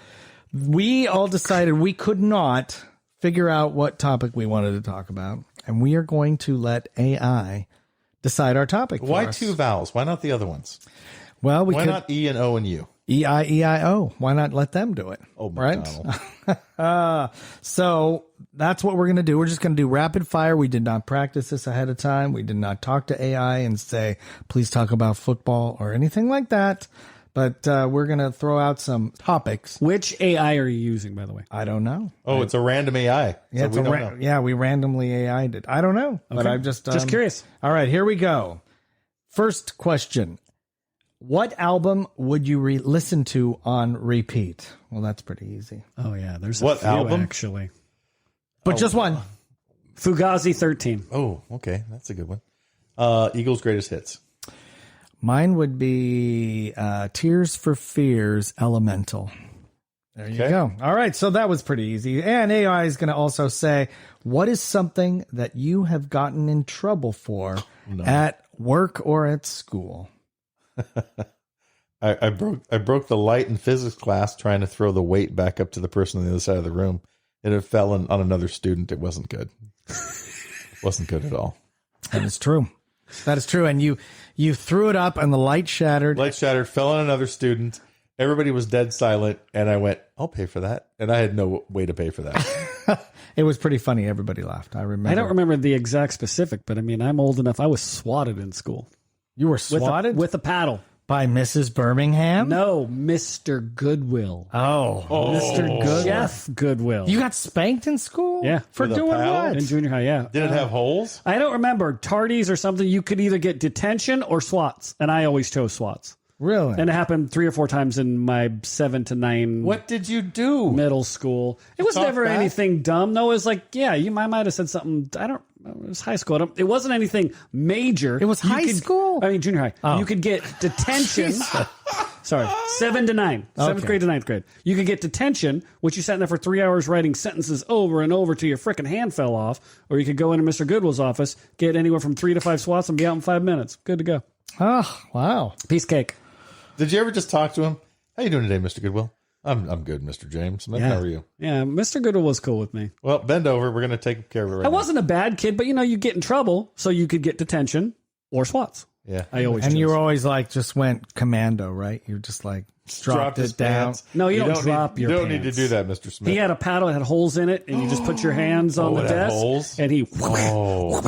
[SPEAKER 2] we all decided we could not figure out what topic we wanted to talk about, and we are going to let AI decide our topic for
[SPEAKER 3] Why
[SPEAKER 2] us.
[SPEAKER 3] 2 vowels? Why not the other ones?
[SPEAKER 2] Well, we
[SPEAKER 3] Why
[SPEAKER 2] could
[SPEAKER 3] not E and O and U?
[SPEAKER 2] E-I-E-I-O. Why not let them do it?
[SPEAKER 3] Oh,
[SPEAKER 2] right?
[SPEAKER 3] McDonald.
[SPEAKER 2] So that's what we're going to do. We're just going to do rapid fire. We did not practice this ahead of time. We did not talk to AI and say, please talk about football or anything like that. But we're going to throw out some topics.
[SPEAKER 4] Which AI are you using, by the way?
[SPEAKER 2] I don't know.
[SPEAKER 3] Oh, it's a random AI.
[SPEAKER 2] Yeah,
[SPEAKER 3] So
[SPEAKER 2] it's
[SPEAKER 3] we
[SPEAKER 2] a
[SPEAKER 3] don't know.
[SPEAKER 2] yeah, we randomly AI'd it. I don't know, but I'm just
[SPEAKER 4] curious.
[SPEAKER 2] All right, here we go. First question. What album would you listen to on repeat? Well, that's pretty easy.
[SPEAKER 4] Oh, yeah. There's
[SPEAKER 3] What
[SPEAKER 4] a few,
[SPEAKER 3] album?
[SPEAKER 4] actually.
[SPEAKER 2] But just one.
[SPEAKER 4] Fugazi 13.
[SPEAKER 3] Oh, okay. That's a good one. Eagles' Greatest Hits.
[SPEAKER 2] Mine would be Tears for Fears Elemental. There you
[SPEAKER 3] Okay.
[SPEAKER 2] go. All right, so that was pretty easy. And AI is going to also say, what is something that you have gotten in trouble for at work or at school?
[SPEAKER 3] I broke the light in physics class trying to throw the weight back up to the person on the other side of the room, and it fell on another student. It wasn't good. Wasn't good at all.
[SPEAKER 2] That is true. That is true. And you threw it up and the light shattered.
[SPEAKER 3] Light shattered, fell on another student. Everybody was dead silent, and I went, I'll pay for that. And I had no way to pay for that.
[SPEAKER 2] It was pretty funny. Everybody laughed. I remember.
[SPEAKER 4] I don't remember the exact specific, but I mean, I'm old enough. I was swatted in school.
[SPEAKER 2] You were swatted
[SPEAKER 4] with a paddle.
[SPEAKER 2] by Mrs. Birmingham?
[SPEAKER 4] No, Mr. Goodwill.
[SPEAKER 2] Oh.
[SPEAKER 4] Mr. Goodwill. Jeff Goodwill.
[SPEAKER 2] You got spanked in school?
[SPEAKER 4] Yeah.
[SPEAKER 2] For
[SPEAKER 3] With a
[SPEAKER 2] doing
[SPEAKER 3] paddle?
[SPEAKER 2] what?
[SPEAKER 4] In junior high, yeah.
[SPEAKER 3] Did it have holes?
[SPEAKER 4] I don't remember. Tardies or something, you could either get detention or SWATs. And I always chose SWATs.
[SPEAKER 2] Really?
[SPEAKER 4] And it happened 3 or 4 times in my 7 to 9
[SPEAKER 3] What did you do?
[SPEAKER 4] middle school. It was
[SPEAKER 3] talk
[SPEAKER 4] never
[SPEAKER 3] back?
[SPEAKER 4] anything dumb. No, it was like, yeah, I might have said something. It was high school. It wasn't anything major.
[SPEAKER 2] It was
[SPEAKER 4] You
[SPEAKER 2] high
[SPEAKER 4] could-
[SPEAKER 2] school?
[SPEAKER 4] I mean, junior high.
[SPEAKER 2] Oh.
[SPEAKER 4] You could get detention. Sorry, 7 to 9. 7th
[SPEAKER 2] Okay.
[SPEAKER 4] grade to 9th grade. You could get detention, which you sat in there for 3 hours writing sentences over and over till your frickin' hand fell off. Or you could go into Mr. Goodwill's office, get anywhere from 3 to 5 swats, and be out in 5 minutes. Good to go.
[SPEAKER 2] Oh, wow.
[SPEAKER 4] Piece of cake.
[SPEAKER 3] Did you ever just talk to him? How you doing today, Mr. Goodwill? I'm good, Mr. James Smith. How are you?
[SPEAKER 4] Yeah, Mr. Goodwill was cool with me.
[SPEAKER 3] Well, bend over. We're going to take care of it right
[SPEAKER 4] I
[SPEAKER 3] now.
[SPEAKER 4] wasn't a bad kid, but you get in trouble, so you could get detention or SWATs.
[SPEAKER 3] Yeah.
[SPEAKER 4] I always
[SPEAKER 2] And
[SPEAKER 4] chose.
[SPEAKER 2] you were always like, just went commando, right? You just like dropped
[SPEAKER 3] his
[SPEAKER 2] it down.
[SPEAKER 3] pants.
[SPEAKER 4] No, you don't drop
[SPEAKER 3] need,
[SPEAKER 4] your
[SPEAKER 3] You don't need to
[SPEAKER 4] pants.
[SPEAKER 3] do that, Mr. Smith.
[SPEAKER 4] He had a paddle that had holes in it, and you just put your hands on
[SPEAKER 3] Oh,
[SPEAKER 4] the
[SPEAKER 3] it had
[SPEAKER 4] desk,
[SPEAKER 3] holes?
[SPEAKER 4] and he
[SPEAKER 3] Oh,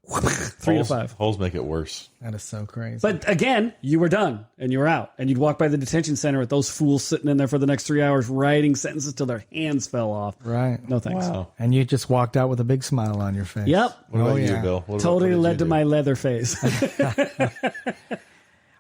[SPEAKER 4] 3 to 5.
[SPEAKER 3] Holes make it worse.
[SPEAKER 2] That is so crazy.
[SPEAKER 4] But again, you were done, and you were out, and you'd walk by the detention center with those fools sitting in there for the next 3 hours writing sentences till their hands fell off.
[SPEAKER 2] right.
[SPEAKER 4] No thanks.
[SPEAKER 3] Wow.
[SPEAKER 2] And you just walked out with a big smile on your face.
[SPEAKER 4] Yep.
[SPEAKER 3] What about
[SPEAKER 2] Oh,
[SPEAKER 3] you,
[SPEAKER 2] yeah.
[SPEAKER 3] Bill? What
[SPEAKER 4] Totally
[SPEAKER 3] what did
[SPEAKER 4] led
[SPEAKER 3] you
[SPEAKER 4] to
[SPEAKER 3] do?
[SPEAKER 4] my leather face.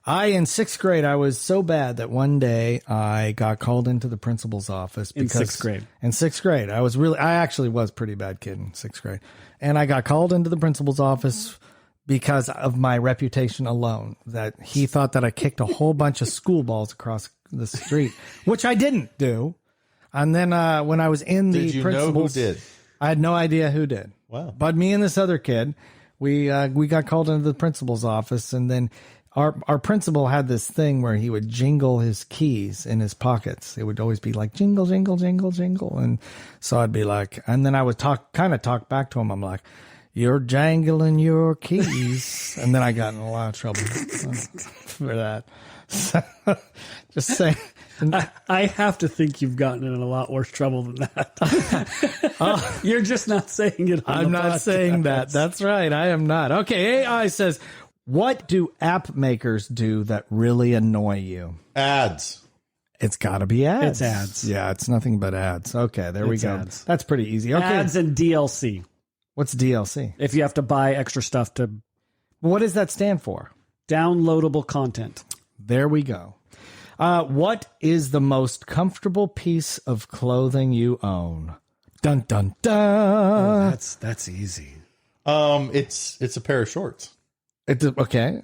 [SPEAKER 2] In 6th grade, I was so bad that one day I got called into the principal's office.
[SPEAKER 4] In
[SPEAKER 2] Because,
[SPEAKER 4] 6th grade.
[SPEAKER 2] In 6th grade. I actually was a pretty bad kid in 6th grade. And I got called into the principal's office because of my reputation alone, that he thought that I kicked a whole bunch of school balls across the street, which I didn't do. And then when I was in the
[SPEAKER 3] Did you know who
[SPEAKER 2] principal's,
[SPEAKER 3] did?
[SPEAKER 2] I had no idea who did.
[SPEAKER 3] Wow.
[SPEAKER 2] But me and this other kid, we got called into the principal's office, and then our principal had this thing where he would jingle his keys in his pockets. It would always be like jingle, jingle, jingle, jingle. And so I'd be like, and then I would talk back to him. I'm like, you're jangling your keys. And then I got in a lot of trouble for that. So, just saying.
[SPEAKER 4] I have to think you've gotten in a lot worse trouble than that. You're just not saying it. On
[SPEAKER 2] I'm
[SPEAKER 4] the
[SPEAKER 2] not
[SPEAKER 4] podcast.
[SPEAKER 2] saying that. That's right. I am not. Okay. AI says, what do app makers do that really annoy you?
[SPEAKER 3] Ads.
[SPEAKER 2] It's got to be ads.
[SPEAKER 4] It's ads.
[SPEAKER 2] Yeah, it's nothing but ads. Okay, there we
[SPEAKER 4] It's
[SPEAKER 2] go.
[SPEAKER 4] ads.
[SPEAKER 2] That's pretty easy. Okay.
[SPEAKER 4] Ads and DLC.
[SPEAKER 2] What's DLC?
[SPEAKER 4] If you have to buy extra stuff to
[SPEAKER 2] What does that stand for?
[SPEAKER 4] downloadable content.
[SPEAKER 2] There we go. What is the most comfortable piece of clothing you own? Dun dun dun.
[SPEAKER 4] That's easy.
[SPEAKER 3] It's a pair of shorts.
[SPEAKER 2] Okay.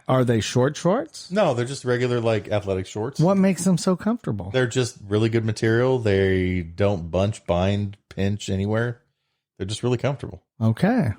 [SPEAKER 2] Are they short shorts?
[SPEAKER 3] No, they're just regular like athletic shorts.
[SPEAKER 2] What makes them so comfortable?
[SPEAKER 3] They're just really good material. They don't bunch, bind, pinch anywhere. They're just really comfortable.
[SPEAKER 2] Okay.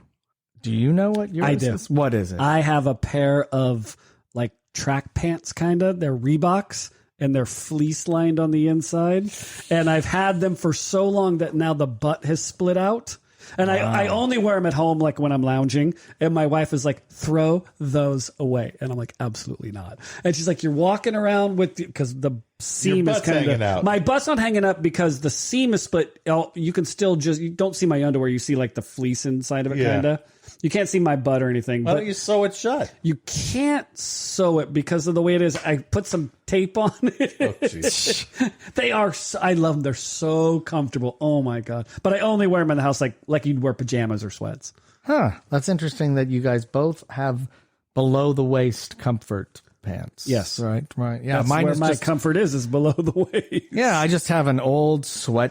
[SPEAKER 2] Do you know what yours
[SPEAKER 4] I do.
[SPEAKER 2] is? What is it?
[SPEAKER 4] I have a pair of like track pants, kind of. They're Reeboks, and they're fleece lined on the inside. And I've had them for so long that now the butt has split out. And I only wear them at home, like when I'm lounging. And my wife is like, throw those away. And I'm like, absolutely not. And she's like, you're walking around with, because the seam is
[SPEAKER 3] butt's
[SPEAKER 4] kind
[SPEAKER 3] hanging out.
[SPEAKER 4] My butt's not hanging up because the seam is split. You can still you don't see my underwear. You see like the fleece inside of it,
[SPEAKER 3] Yeah.
[SPEAKER 4] kind of. You can't see my butt or anything.
[SPEAKER 3] Why
[SPEAKER 4] But
[SPEAKER 3] don't you sew it shut?
[SPEAKER 4] you can't sew it because of the way it is. I put some tape on it.
[SPEAKER 3] Oh, jeez.
[SPEAKER 4] They are. I love them. They're so comfortable. Oh my god! But I only wear them in the house like you'd wear pajamas or sweats.
[SPEAKER 2] Huh. That's interesting that you guys both have below the waist comfort pants.
[SPEAKER 4] Yes.
[SPEAKER 2] Right. Yeah.
[SPEAKER 4] That's
[SPEAKER 2] mine
[SPEAKER 4] where
[SPEAKER 2] is
[SPEAKER 4] my
[SPEAKER 2] just,
[SPEAKER 4] comfort is below the waist.
[SPEAKER 2] yeah. I just have an old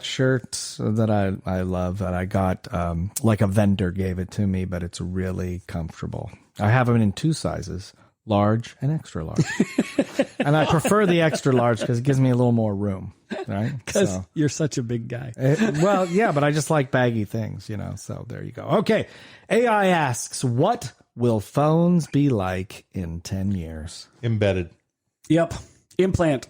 [SPEAKER 2] sweatshirt that I love that I got, like a vendor gave it to me, but it's really comfortable. I have them in 2 sizes, large and extra large. And I prefer the extra large because it gives me a little more room. Right.
[SPEAKER 4] Because you're such a big guy.
[SPEAKER 2] Well, yeah, but I just like baggy things, so there you go. Okay. AI asks, what will phones be like in 10 years?
[SPEAKER 3] Embedded.
[SPEAKER 4] Yep. Implant.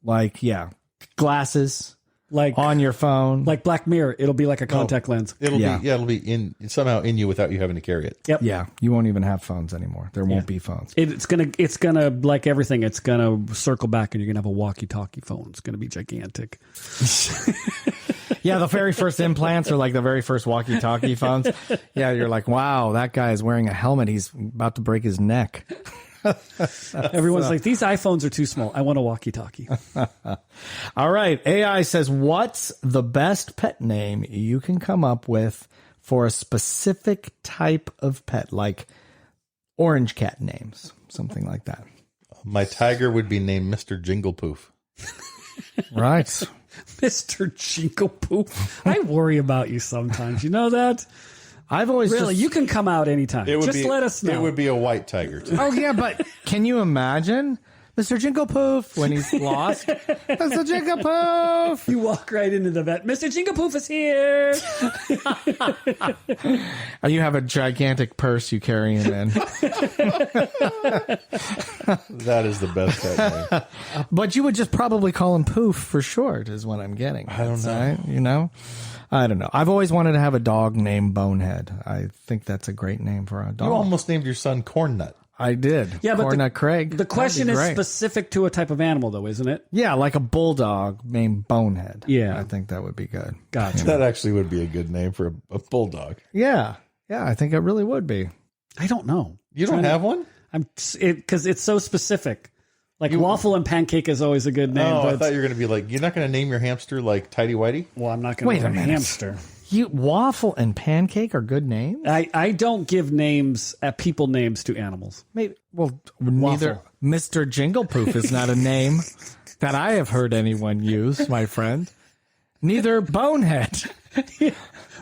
[SPEAKER 2] Like, yeah, glasses
[SPEAKER 4] Like
[SPEAKER 2] on your phone.
[SPEAKER 4] like Black Mirror. It'll be like a contact lens.
[SPEAKER 3] It'll
[SPEAKER 2] Yeah.
[SPEAKER 3] be it'll be in somehow in you without you having to carry it.
[SPEAKER 4] Yep.
[SPEAKER 2] yeah, you won't even have phones anymore. There won't be phones.
[SPEAKER 4] It's gonna like everything. It's gonna circle back, and you're gonna have a walkie-talkie phone. It's gonna be gigantic.
[SPEAKER 2] Yeah, the very first implants are like the very first walkie-talkie phones. Yeah, you're like, wow, that guy is wearing a helmet. He's about to break his neck.
[SPEAKER 4] Everyone's like, these iPhones are too small. I want a walkie-talkie.
[SPEAKER 2] All right. AI says, what's the best pet name you can come up with for a specific type of pet, like orange cat names, something like that?
[SPEAKER 3] My tiger would be named Mr. Jinglepoof.
[SPEAKER 2] Right.
[SPEAKER 4] Mr. Jinklepoof. I worry about you sometimes. You know that?
[SPEAKER 2] I've always
[SPEAKER 4] Really, you can come out anytime. Just let us know.
[SPEAKER 3] It would be a white tiger too.
[SPEAKER 2] Oh, yeah, but can you imagine Mr. Jinklepoof when he's lost? Mr. Jinklepoof!
[SPEAKER 4] You walk right into the vet. Mr. Jinklepoof is here.
[SPEAKER 2] Oh, you have a gigantic purse you carry him in.
[SPEAKER 3] That is the best pet name.
[SPEAKER 2] But you would just probably call him Poof for short, is what I'm getting. I
[SPEAKER 3] don't know.
[SPEAKER 2] Right? You know? I don't know. I've always wanted to have a dog named Bonehead. I think that's a great name for a dog.
[SPEAKER 3] You almost named your son Cornnut.
[SPEAKER 2] I did.
[SPEAKER 4] Yeah, but
[SPEAKER 2] Cornut Craig.
[SPEAKER 4] The question
[SPEAKER 2] That'd
[SPEAKER 4] is
[SPEAKER 2] be great.
[SPEAKER 4] specific to a type of animal, though, isn't it?
[SPEAKER 2] Yeah, like a bulldog named Bonehead.
[SPEAKER 4] Yeah.
[SPEAKER 2] I think that would be good.
[SPEAKER 4] Gotcha.
[SPEAKER 3] That actually would be a good name for a bulldog.
[SPEAKER 2] Yeah. Yeah, I think it really would be.
[SPEAKER 4] I don't know.
[SPEAKER 3] You don't have one?
[SPEAKER 4] Because it's so specific. Like waffle and pancake is always a good name.
[SPEAKER 3] Oh, I
[SPEAKER 4] but
[SPEAKER 3] thought you were going to be like, you're not going to name your hamster like Tidy Whitey?
[SPEAKER 4] well, I'm not going
[SPEAKER 2] Wait
[SPEAKER 4] to
[SPEAKER 2] a
[SPEAKER 4] name a
[SPEAKER 2] minute.
[SPEAKER 4] hamster.
[SPEAKER 2] Waffle and pancake are good names?
[SPEAKER 4] I don't give names people names to animals.
[SPEAKER 2] Maybe. Well, neither. Mr. Jinglepoof is not a name that I have heard anyone use, my friend. Neither Bonehead.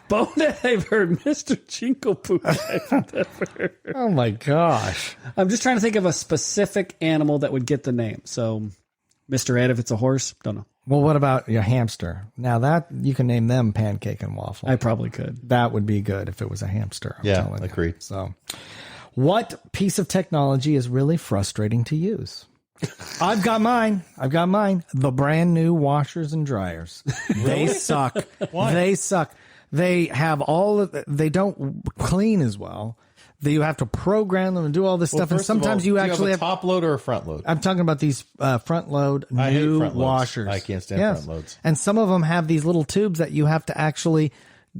[SPEAKER 4] Bonehead, I've heard. Mr. Jinklepoof, I've never heard.
[SPEAKER 2] Oh my gosh.
[SPEAKER 4] I'm just trying to think of a specific animal that would get the name. So, Mr. Ed, if it's a horse, don't know.
[SPEAKER 2] Well, what about your hamster? Now that you can name them Pancake and Waffle.
[SPEAKER 4] I probably could.
[SPEAKER 2] That would be good if it was a hamster. I'm
[SPEAKER 3] Yeah,
[SPEAKER 2] telling you.
[SPEAKER 3] agreed.
[SPEAKER 2] So, what piece of technology is really frustrating to use? I've got mine. The brand new washers and dryers. They suck.
[SPEAKER 3] Why?
[SPEAKER 2] They suck. They have they don't clean as well. You have to program them and do all this stuff. And
[SPEAKER 3] First of all,
[SPEAKER 2] sometimes
[SPEAKER 3] do
[SPEAKER 2] you actually
[SPEAKER 3] have a top load or a front load?
[SPEAKER 2] I'm talking about these front load
[SPEAKER 3] I hate
[SPEAKER 2] new
[SPEAKER 3] front loads.
[SPEAKER 2] washers.
[SPEAKER 3] I can't stand front loads.
[SPEAKER 2] And some of them have these little tubes that you have to actually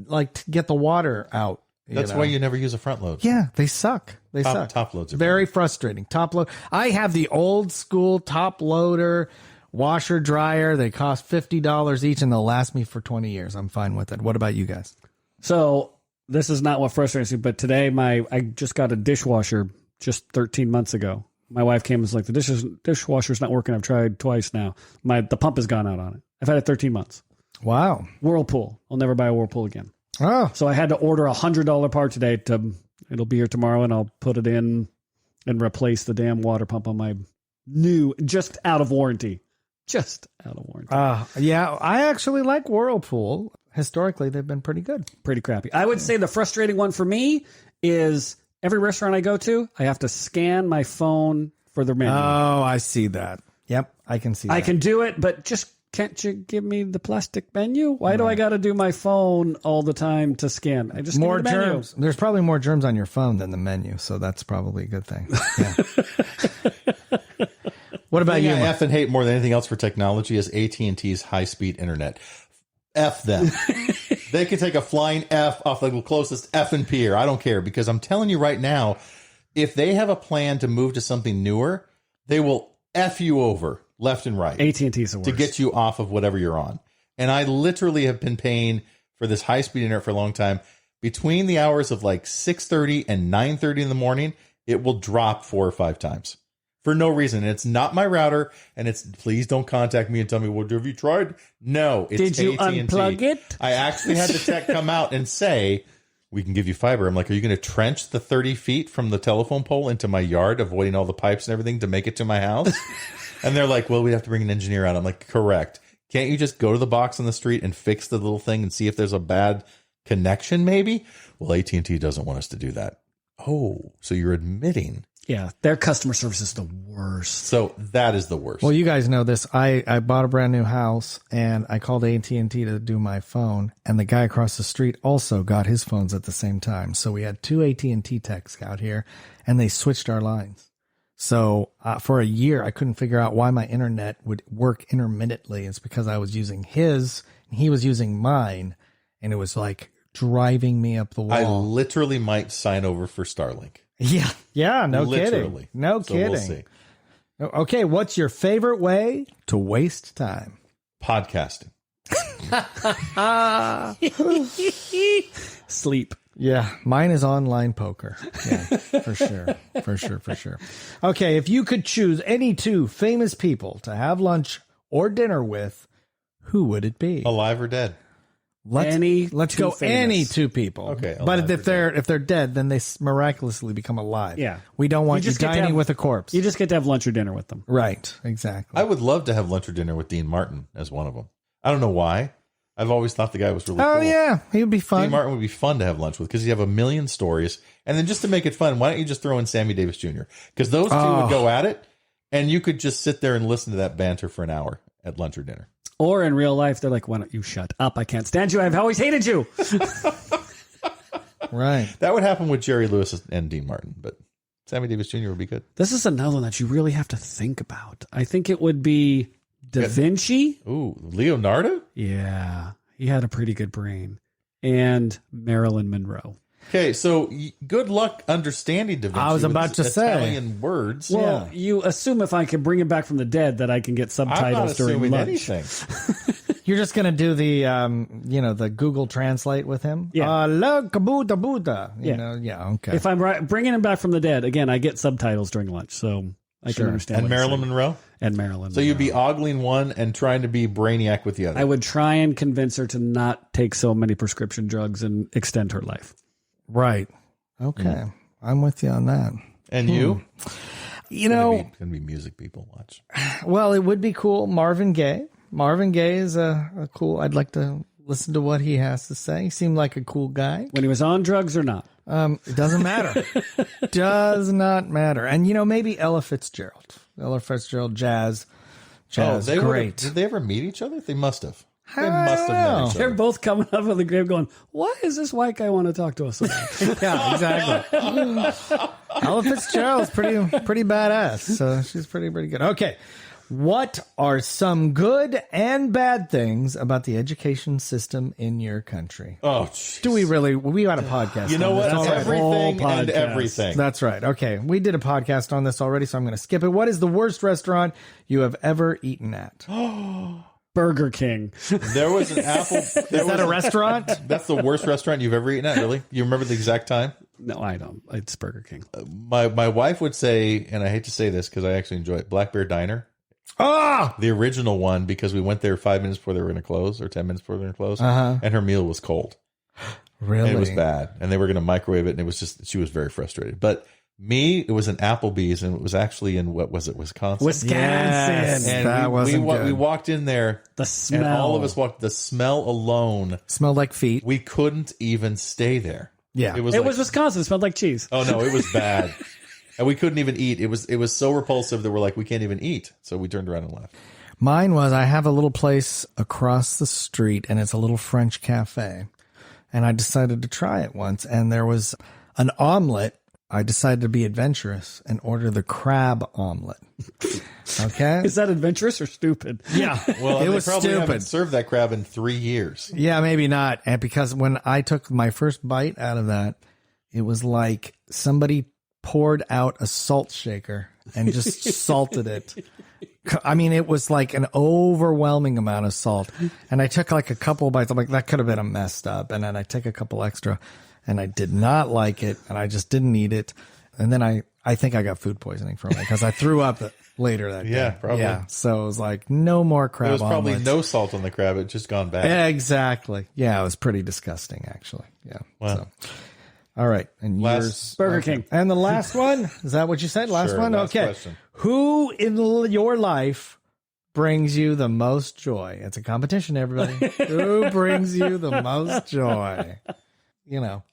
[SPEAKER 2] like to get the water out.
[SPEAKER 3] That's why you never use a front load.
[SPEAKER 2] Yeah, they suck. They suck.
[SPEAKER 3] Top loads are
[SPEAKER 2] very frustrating. Top load. I have the old school top loader washer dryer. They cost $50 each, and they'll last me for 20 years. I'm fine with it. What about you guys?
[SPEAKER 4] So, this is not what frustrates me, but today I just got a dishwasher just 13 months ago. My wife came and was like, the dishwasher's not working. I've tried twice now. The pump has gone out on it. I've had it 13 months.
[SPEAKER 2] Wow.
[SPEAKER 4] Whirlpool. I'll never buy a Whirlpool again.
[SPEAKER 2] Oh,
[SPEAKER 4] So I had to order $100 part today. It'll be here tomorrow, and I'll put it in and replace the damn water pump on my new, just out of warranty. Just out of warranty.
[SPEAKER 2] yeah. I actually like Whirlpool. Historically, they've been pretty good.
[SPEAKER 4] Pretty crappy. I would say the frustrating one for me is every restaurant I go to, I have to scan my phone for their menu.
[SPEAKER 2] Oh, I see that. Yep, I can see that.
[SPEAKER 4] I can do it, but just can't you give me the plastic menu? Why do I got to do my phone all the time to scan? I just
[SPEAKER 2] more
[SPEAKER 4] give me the menu.
[SPEAKER 2] germs. There's probably more germs on your phone than the menu, so that's probably a good thing. Yeah. What about you?
[SPEAKER 3] I
[SPEAKER 2] Mark?
[SPEAKER 3] F and hate more than anything else for technology is AT&T's high-speed internet. F them. They can take a flying F off the closest F and pier. I don't care, because I'm telling you right now, if they have a plan to move to something newer, they will F you over left and right
[SPEAKER 4] AT&T's the worst.
[SPEAKER 3] to get you off of whatever you're on. And I literally have been paying for this high-speed internet for a long time. Between the hours of like 6:30 and 9:30 in the morning, it will drop 4 or 5 times. For no reason. And it's not my router, and it's please don't contact me and tell me, well, have you tried? No, it's
[SPEAKER 4] Did you
[SPEAKER 3] AT&T.
[SPEAKER 4] unplug it?
[SPEAKER 3] I actually had the tech come out and say, we can give you fiber. I'm like, are you going to trench the 30 feet from the telephone pole into my yard, avoiding all the pipes and everything to make it to my house? And they're like, well, we'd have to bring an engineer out. I'm like, correct. Can't you just go to the box on the street and fix the little thing and see if there's a bad connection maybe? Well, AT&T doesn't want us to do that. Oh, Oh, so you're admitting.
[SPEAKER 4] Yeah, their customer service is the worst.
[SPEAKER 3] So that is the worst.
[SPEAKER 2] Well, you guys know this. I bought a brand new house and I called AT&T to do my phone, and the guy across the street also got his phones at the same time. So we had two AT&T techs out here, and they switched our lines. So for a year, I couldn't figure out why my internet would work intermittently. It's because I was using his and he was using mine, and it was like driving me up the wall.
[SPEAKER 3] I literally might sign over for Starlink.
[SPEAKER 2] Yeah, no
[SPEAKER 3] Literally.
[SPEAKER 2] kidding. No
[SPEAKER 3] So
[SPEAKER 2] kidding.
[SPEAKER 3] we'll see.
[SPEAKER 2] Okay, what's your favorite way to waste time?
[SPEAKER 3] Podcasting.
[SPEAKER 4] Sleep.
[SPEAKER 2] Yeah, mine is online poker. Yeah, for sure. For sure. Okay, if you could choose any two famous people to have lunch or dinner with, who would it be?
[SPEAKER 3] Alive or dead?
[SPEAKER 2] Let's
[SPEAKER 4] two
[SPEAKER 2] go
[SPEAKER 4] famous.
[SPEAKER 2] any two people.
[SPEAKER 3] Okay,
[SPEAKER 2] but
[SPEAKER 3] alive or
[SPEAKER 2] if they're dead, then they miraculously become alive.
[SPEAKER 4] Yeah.
[SPEAKER 2] We don't want
[SPEAKER 4] You
[SPEAKER 2] you
[SPEAKER 4] just get to
[SPEAKER 2] dining
[SPEAKER 4] have-
[SPEAKER 2] with a corpse.
[SPEAKER 4] You just get to have lunch or dinner with them.
[SPEAKER 2] Right, exactly.
[SPEAKER 3] I would love to have lunch or dinner with Dean Martin as one of them. I don't know why. I've always thought the guy was really cool.
[SPEAKER 2] Oh yeah, he would be fun.
[SPEAKER 3] Dean Martin would be fun to have lunch with because you have a million stories. And then just to make it fun, why don't you just throw in Sammy Davis Jr.? Because those two would go at it, and you could just sit there and listen to that banter for an hour at lunch or dinner.
[SPEAKER 4] Or in real life, they're like, why don't you shut up? I can't stand you. I've always hated you.
[SPEAKER 2] Right.
[SPEAKER 3] That would happen with Jerry Lewis and Dean Martin, but Sammy Davis Jr. would be good.
[SPEAKER 4] This is another one that you really have to think about. I think it would be Da Vinci.
[SPEAKER 3] Ooh, Leonardo?
[SPEAKER 4] Yeah, he had a pretty good brain. And Marilyn Monroe.
[SPEAKER 3] Okay, so good luck understanding Da Vinci.
[SPEAKER 2] I was
[SPEAKER 3] with
[SPEAKER 2] about to say.
[SPEAKER 3] Italian words.
[SPEAKER 4] Well, you assume if I can bring him back from the dead that I can get
[SPEAKER 3] I'm not
[SPEAKER 4] subtitles during
[SPEAKER 3] assuming
[SPEAKER 4] lunch.
[SPEAKER 3] anything.
[SPEAKER 2] You're just gonna do the the Google Translate with him.
[SPEAKER 4] Yeah.
[SPEAKER 2] Look, Buddha, Buddha.
[SPEAKER 4] Yeah.
[SPEAKER 2] Okay.
[SPEAKER 4] If I'm bringing him back from the dead, again, I get subtitles during lunch, so I can understand.
[SPEAKER 3] And
[SPEAKER 4] what he's
[SPEAKER 3] Marilyn
[SPEAKER 4] saying.
[SPEAKER 3] Monroe?
[SPEAKER 4] And Marilyn.
[SPEAKER 3] So you'd be
[SPEAKER 4] Monroe.
[SPEAKER 3] ogling one and trying to be Brainiac with the other.
[SPEAKER 4] I would try and convince her to not take so many prescription drugs and extend her life.
[SPEAKER 2] Right. Okay. I'm with you on that.
[SPEAKER 3] And you?
[SPEAKER 2] You know,
[SPEAKER 3] It's going to be music people watch.
[SPEAKER 2] well, it would be cool. Marvin Gaye. Marvin Gaye is a cool. I'd like to listen to what he has to say. He seemed like a cool guy.
[SPEAKER 4] When he was on drugs or not.
[SPEAKER 2] It doesn't matter. Does not matter. And maybe Ella Fitzgerald. Ella Fitzgerald, jazz,
[SPEAKER 3] They
[SPEAKER 2] great.
[SPEAKER 3] Did they ever meet each other? They must have. They
[SPEAKER 2] I
[SPEAKER 3] must have
[SPEAKER 2] don't
[SPEAKER 3] met
[SPEAKER 2] know.
[SPEAKER 3] each
[SPEAKER 4] They're
[SPEAKER 3] other.
[SPEAKER 4] both coming up of the grave going, why is this white guy want to talk to us about?
[SPEAKER 2] Yeah, exactly. Ella Fitzgerald's pretty badass. So she's pretty good. Okay. What are some good and bad things about the education system in your country?
[SPEAKER 3] Oh, jeez.
[SPEAKER 2] Do we really? We got a podcast.
[SPEAKER 3] You know
[SPEAKER 2] on
[SPEAKER 3] what?
[SPEAKER 2] this already.
[SPEAKER 3] Everything
[SPEAKER 4] Whole
[SPEAKER 3] and
[SPEAKER 4] podcast.
[SPEAKER 3] everything.
[SPEAKER 2] That's right. Okay. We did a podcast on this already, so I'm going to skip it. What is the worst restaurant you have ever eaten at?
[SPEAKER 4] Burger King.
[SPEAKER 3] There was an apple.
[SPEAKER 2] Is that a restaurant?
[SPEAKER 3] That's the worst restaurant you've ever eaten at, really? You remember the exact time?
[SPEAKER 4] No, I don't. It's Burger King.
[SPEAKER 3] My wife would say, and I hate to say this because I actually enjoy it, Black Bear Diner.
[SPEAKER 2] Oh,
[SPEAKER 3] The original one, because we went there 5 minutes before they were going to close, or 10 minutes before they were going to close, and her meal was cold.
[SPEAKER 2] really?
[SPEAKER 3] And it was bad. And they were going to microwave it, and it was just, she was very frustrated. But me, it was an Applebee's, and it was actually in, what was it, Wisconsin?
[SPEAKER 4] Wisconsin.
[SPEAKER 2] Yes.
[SPEAKER 3] And
[SPEAKER 2] That wasn't good.
[SPEAKER 3] we walked in there,
[SPEAKER 4] The smell.
[SPEAKER 3] and all of us walked, the smell alone,
[SPEAKER 2] Smelled like feet.
[SPEAKER 3] we couldn't even stay there.
[SPEAKER 2] Yeah.
[SPEAKER 3] It was
[SPEAKER 4] It
[SPEAKER 3] like,
[SPEAKER 4] was Wisconsin. It smelled like cheese.
[SPEAKER 3] oh no, it was bad. And we couldn't even eat. It was so repulsive that we're like, we can't even eat. So we turned around and left.
[SPEAKER 2] Mine was, I have a little place across the street, and it's a little French cafe. And I decided to try it once, and there was an omelet. I decided to be adventurous and order the crab omelet. Okay?
[SPEAKER 4] Is that adventurous or stupid?
[SPEAKER 2] Yeah.
[SPEAKER 3] Well,
[SPEAKER 2] it
[SPEAKER 3] they
[SPEAKER 2] was
[SPEAKER 3] probably haven't
[SPEAKER 2] stupid.
[SPEAKER 3] served that crab in 3 years.
[SPEAKER 2] Yeah, maybe not. And because when I took my first bite out of that, it was like somebody poured out a salt shaker and just salted it. I mean, it was like an overwhelming amount of salt. And I took like a couple bites. I'm like, that could have been a messed up. And then I take a couple extra, and I did not like it, and I just didn't eat it. And then I think I got food poisoning from it because I threw up later that day.
[SPEAKER 3] Yeah, probably.
[SPEAKER 2] Yeah, so it was like no more crab
[SPEAKER 3] There was probably
[SPEAKER 2] omelets.
[SPEAKER 3] no salt on the crab. It just gone bad.
[SPEAKER 2] Exactly. Yeah, it was pretty disgusting, actually. Yeah.
[SPEAKER 3] Wow.
[SPEAKER 2] So, all right. And
[SPEAKER 3] Last-
[SPEAKER 2] yours.
[SPEAKER 4] Burger King.
[SPEAKER 2] And the last one? Is that what you said? Last
[SPEAKER 3] Sure,
[SPEAKER 2] one?
[SPEAKER 3] last
[SPEAKER 2] Okay.
[SPEAKER 3] question.
[SPEAKER 2] Who in your life brings you the most joy? It's a competition, everybody. Who brings you the most joy?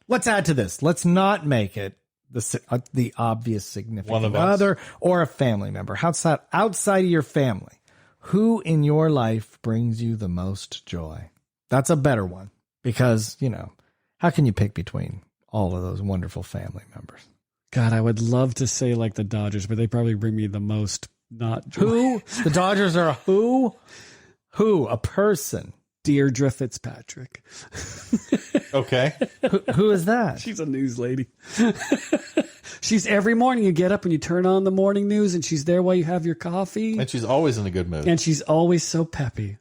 [SPEAKER 2] Let's add to this. Let's not make it the obvious significant
[SPEAKER 3] One of us.
[SPEAKER 2] other or a family member outside of your family. Who in your life brings you the most joy? That's a better one because, how can you pick between all of those wonderful family members?
[SPEAKER 4] God, I would love to say like the Dodgers, but they probably bring me the most not joy.
[SPEAKER 2] Who? The Dodgers are a who? Who? A person.
[SPEAKER 4] Deirdre Fitzpatrick.
[SPEAKER 3] Okay.
[SPEAKER 2] Who is that?
[SPEAKER 4] She's a news lady. She's every morning you get up and you turn on the morning news and she's there while you have your coffee.
[SPEAKER 3] And she's always in a good mood.
[SPEAKER 4] And she's always so peppy.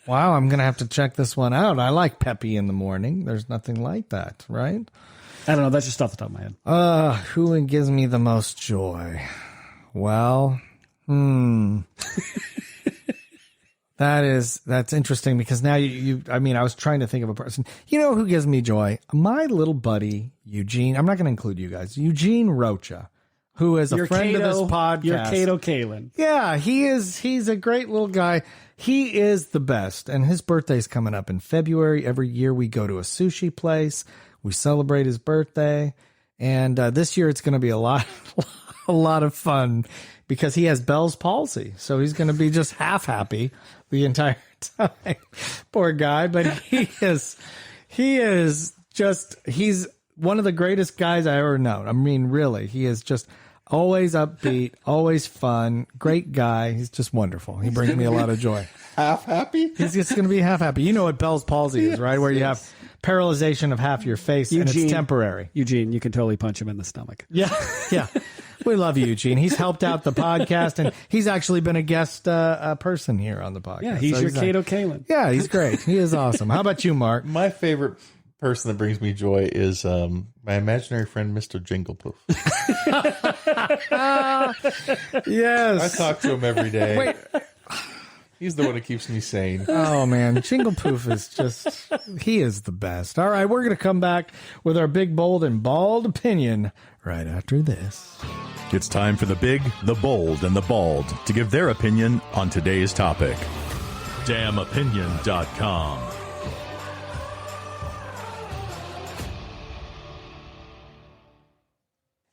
[SPEAKER 2] Wow, I'm going to have to check this one out. I like peppy in the morning. There's nothing like that, right?
[SPEAKER 4] I don't know. That's just off the top of my head.
[SPEAKER 2] Who gives me the most joy? Well, that's interesting because now I was trying to think of a person. You know who gives me joy? My little buddy, Eugene. I'm not going to include you guys. Eugene Rocha, who is a friend of this podcast.
[SPEAKER 4] You're Cato Kalin.
[SPEAKER 2] Yeah, he is. He's a great little guy. He is the best. And his birthday's coming up in February. Every year we go to a sushi place. We celebrate his birthday. And this year it's going to be a lot of fun because he has Bell's palsy. So he's going to be just half happy the entire time. Poor guy. But he's one of the greatest guys I ever known. I mean, really, he is just always upbeat, always fun, great guy. He's just wonderful. He brings me a lot of joy.
[SPEAKER 3] Half happy?
[SPEAKER 2] He's just going to be half happy. You know what Bell's palsy is, right? Where you have paralyzation of half your face and it's temporary.
[SPEAKER 4] Eugene, you can totally punch him in the stomach.
[SPEAKER 2] Yeah. We love you, Eugene. He's helped out the podcast, and he's actually been a guest person here on the podcast.
[SPEAKER 4] Yeah, he's your Cato Kalin.
[SPEAKER 2] Yeah, he's great. He is awesome. How about you, Mark?
[SPEAKER 3] My favorite person that brings me joy is my imaginary friend, Mr. Jinglepoof.
[SPEAKER 2] Yes.
[SPEAKER 3] I talk to him every day. Wait. He's the one that keeps me sane.
[SPEAKER 2] Oh, man. Jinglepoof is he is the best. All right, we're going to come back with our big, bold, and bald opinion right after this.
[SPEAKER 1] It's time for the big, the bold, and the bald to give their opinion on today's topic. damnopinion.com.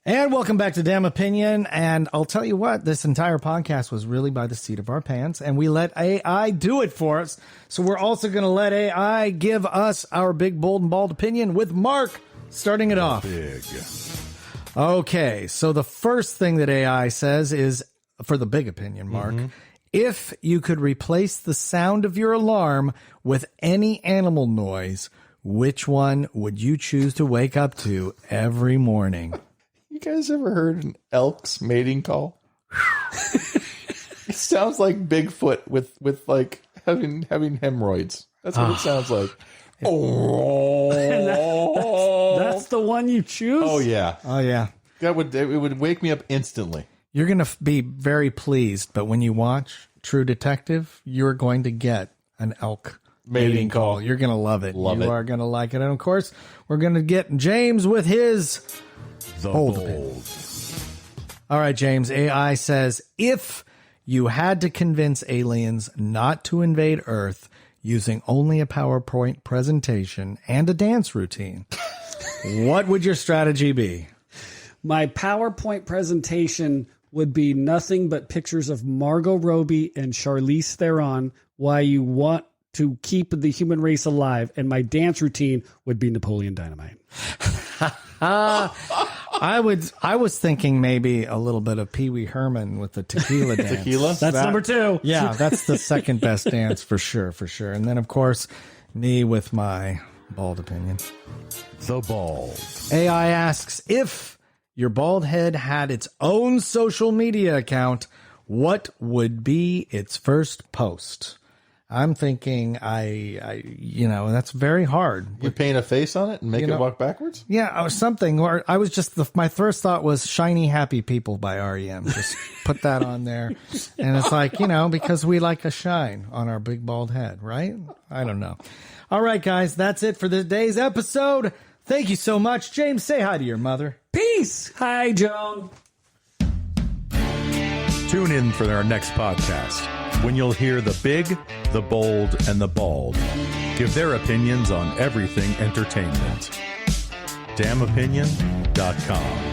[SPEAKER 2] And welcome back to Damn Opinion. And I'll tell you what, this entire podcast was really by the seat of our pants, and we let AI do it for us. So we're also going to let AI give us our big, bold, and bald opinion with Mark starting it off.
[SPEAKER 1] Big.
[SPEAKER 2] Okay, so the first thing that AI says is, for the big opinion, Mark, if you could replace the sound of your alarm with any animal noise, which one would you choose to wake up to every morning?
[SPEAKER 3] You guys ever heard an elk's mating call? It sounds like Bigfoot with like having hemorrhoids. That's what it sounds like.
[SPEAKER 4] That's the one you choose?
[SPEAKER 3] Oh yeah.
[SPEAKER 2] Oh, yeah.
[SPEAKER 3] It would wake me up instantly.
[SPEAKER 2] You're going to be very pleased, but when you watch True Detective, you're going to get an elk mating call. You're going to love it. You are going to like it. And, of course, we're going to get James with his bold opinion. All right, James. AI says, if you had to convince aliens not to invade Earth using only a PowerPoint presentation and a dance routine, what would your strategy be?
[SPEAKER 4] My PowerPoint presentation would be nothing but pictures of Margot Robbie and Charlize Theron, why you want to keep the human race alive, and my dance routine would be Napoleon Dynamite.
[SPEAKER 2] I was thinking maybe a little bit of Pee Wee Herman with the tequila dance.
[SPEAKER 3] Tequila?
[SPEAKER 4] That's number 2.
[SPEAKER 2] Yeah, that's the second best dance for sure. And then, of course, me with my bald opinion.
[SPEAKER 1] The bald.
[SPEAKER 2] AI asks, if your bald head had its own social media account, what would be its first post? I'm thinking that's very hard.
[SPEAKER 3] You paint a face on it and make it walk backwards?
[SPEAKER 2] Yeah, or something. Or I was just, my first thought was Shiny Happy People by REM. Just put that on there. And it's like, because we like a shine on our big bald head, right? I don't know. All right, guys, that's it for today's episode. Thank you so much. James, say hi to your mother.
[SPEAKER 4] Peace. Hi, Joan.
[SPEAKER 1] Tune in for our next podcast, when you'll hear the big, the bold, and the bald give their opinions on everything entertainment. damnopinion.com.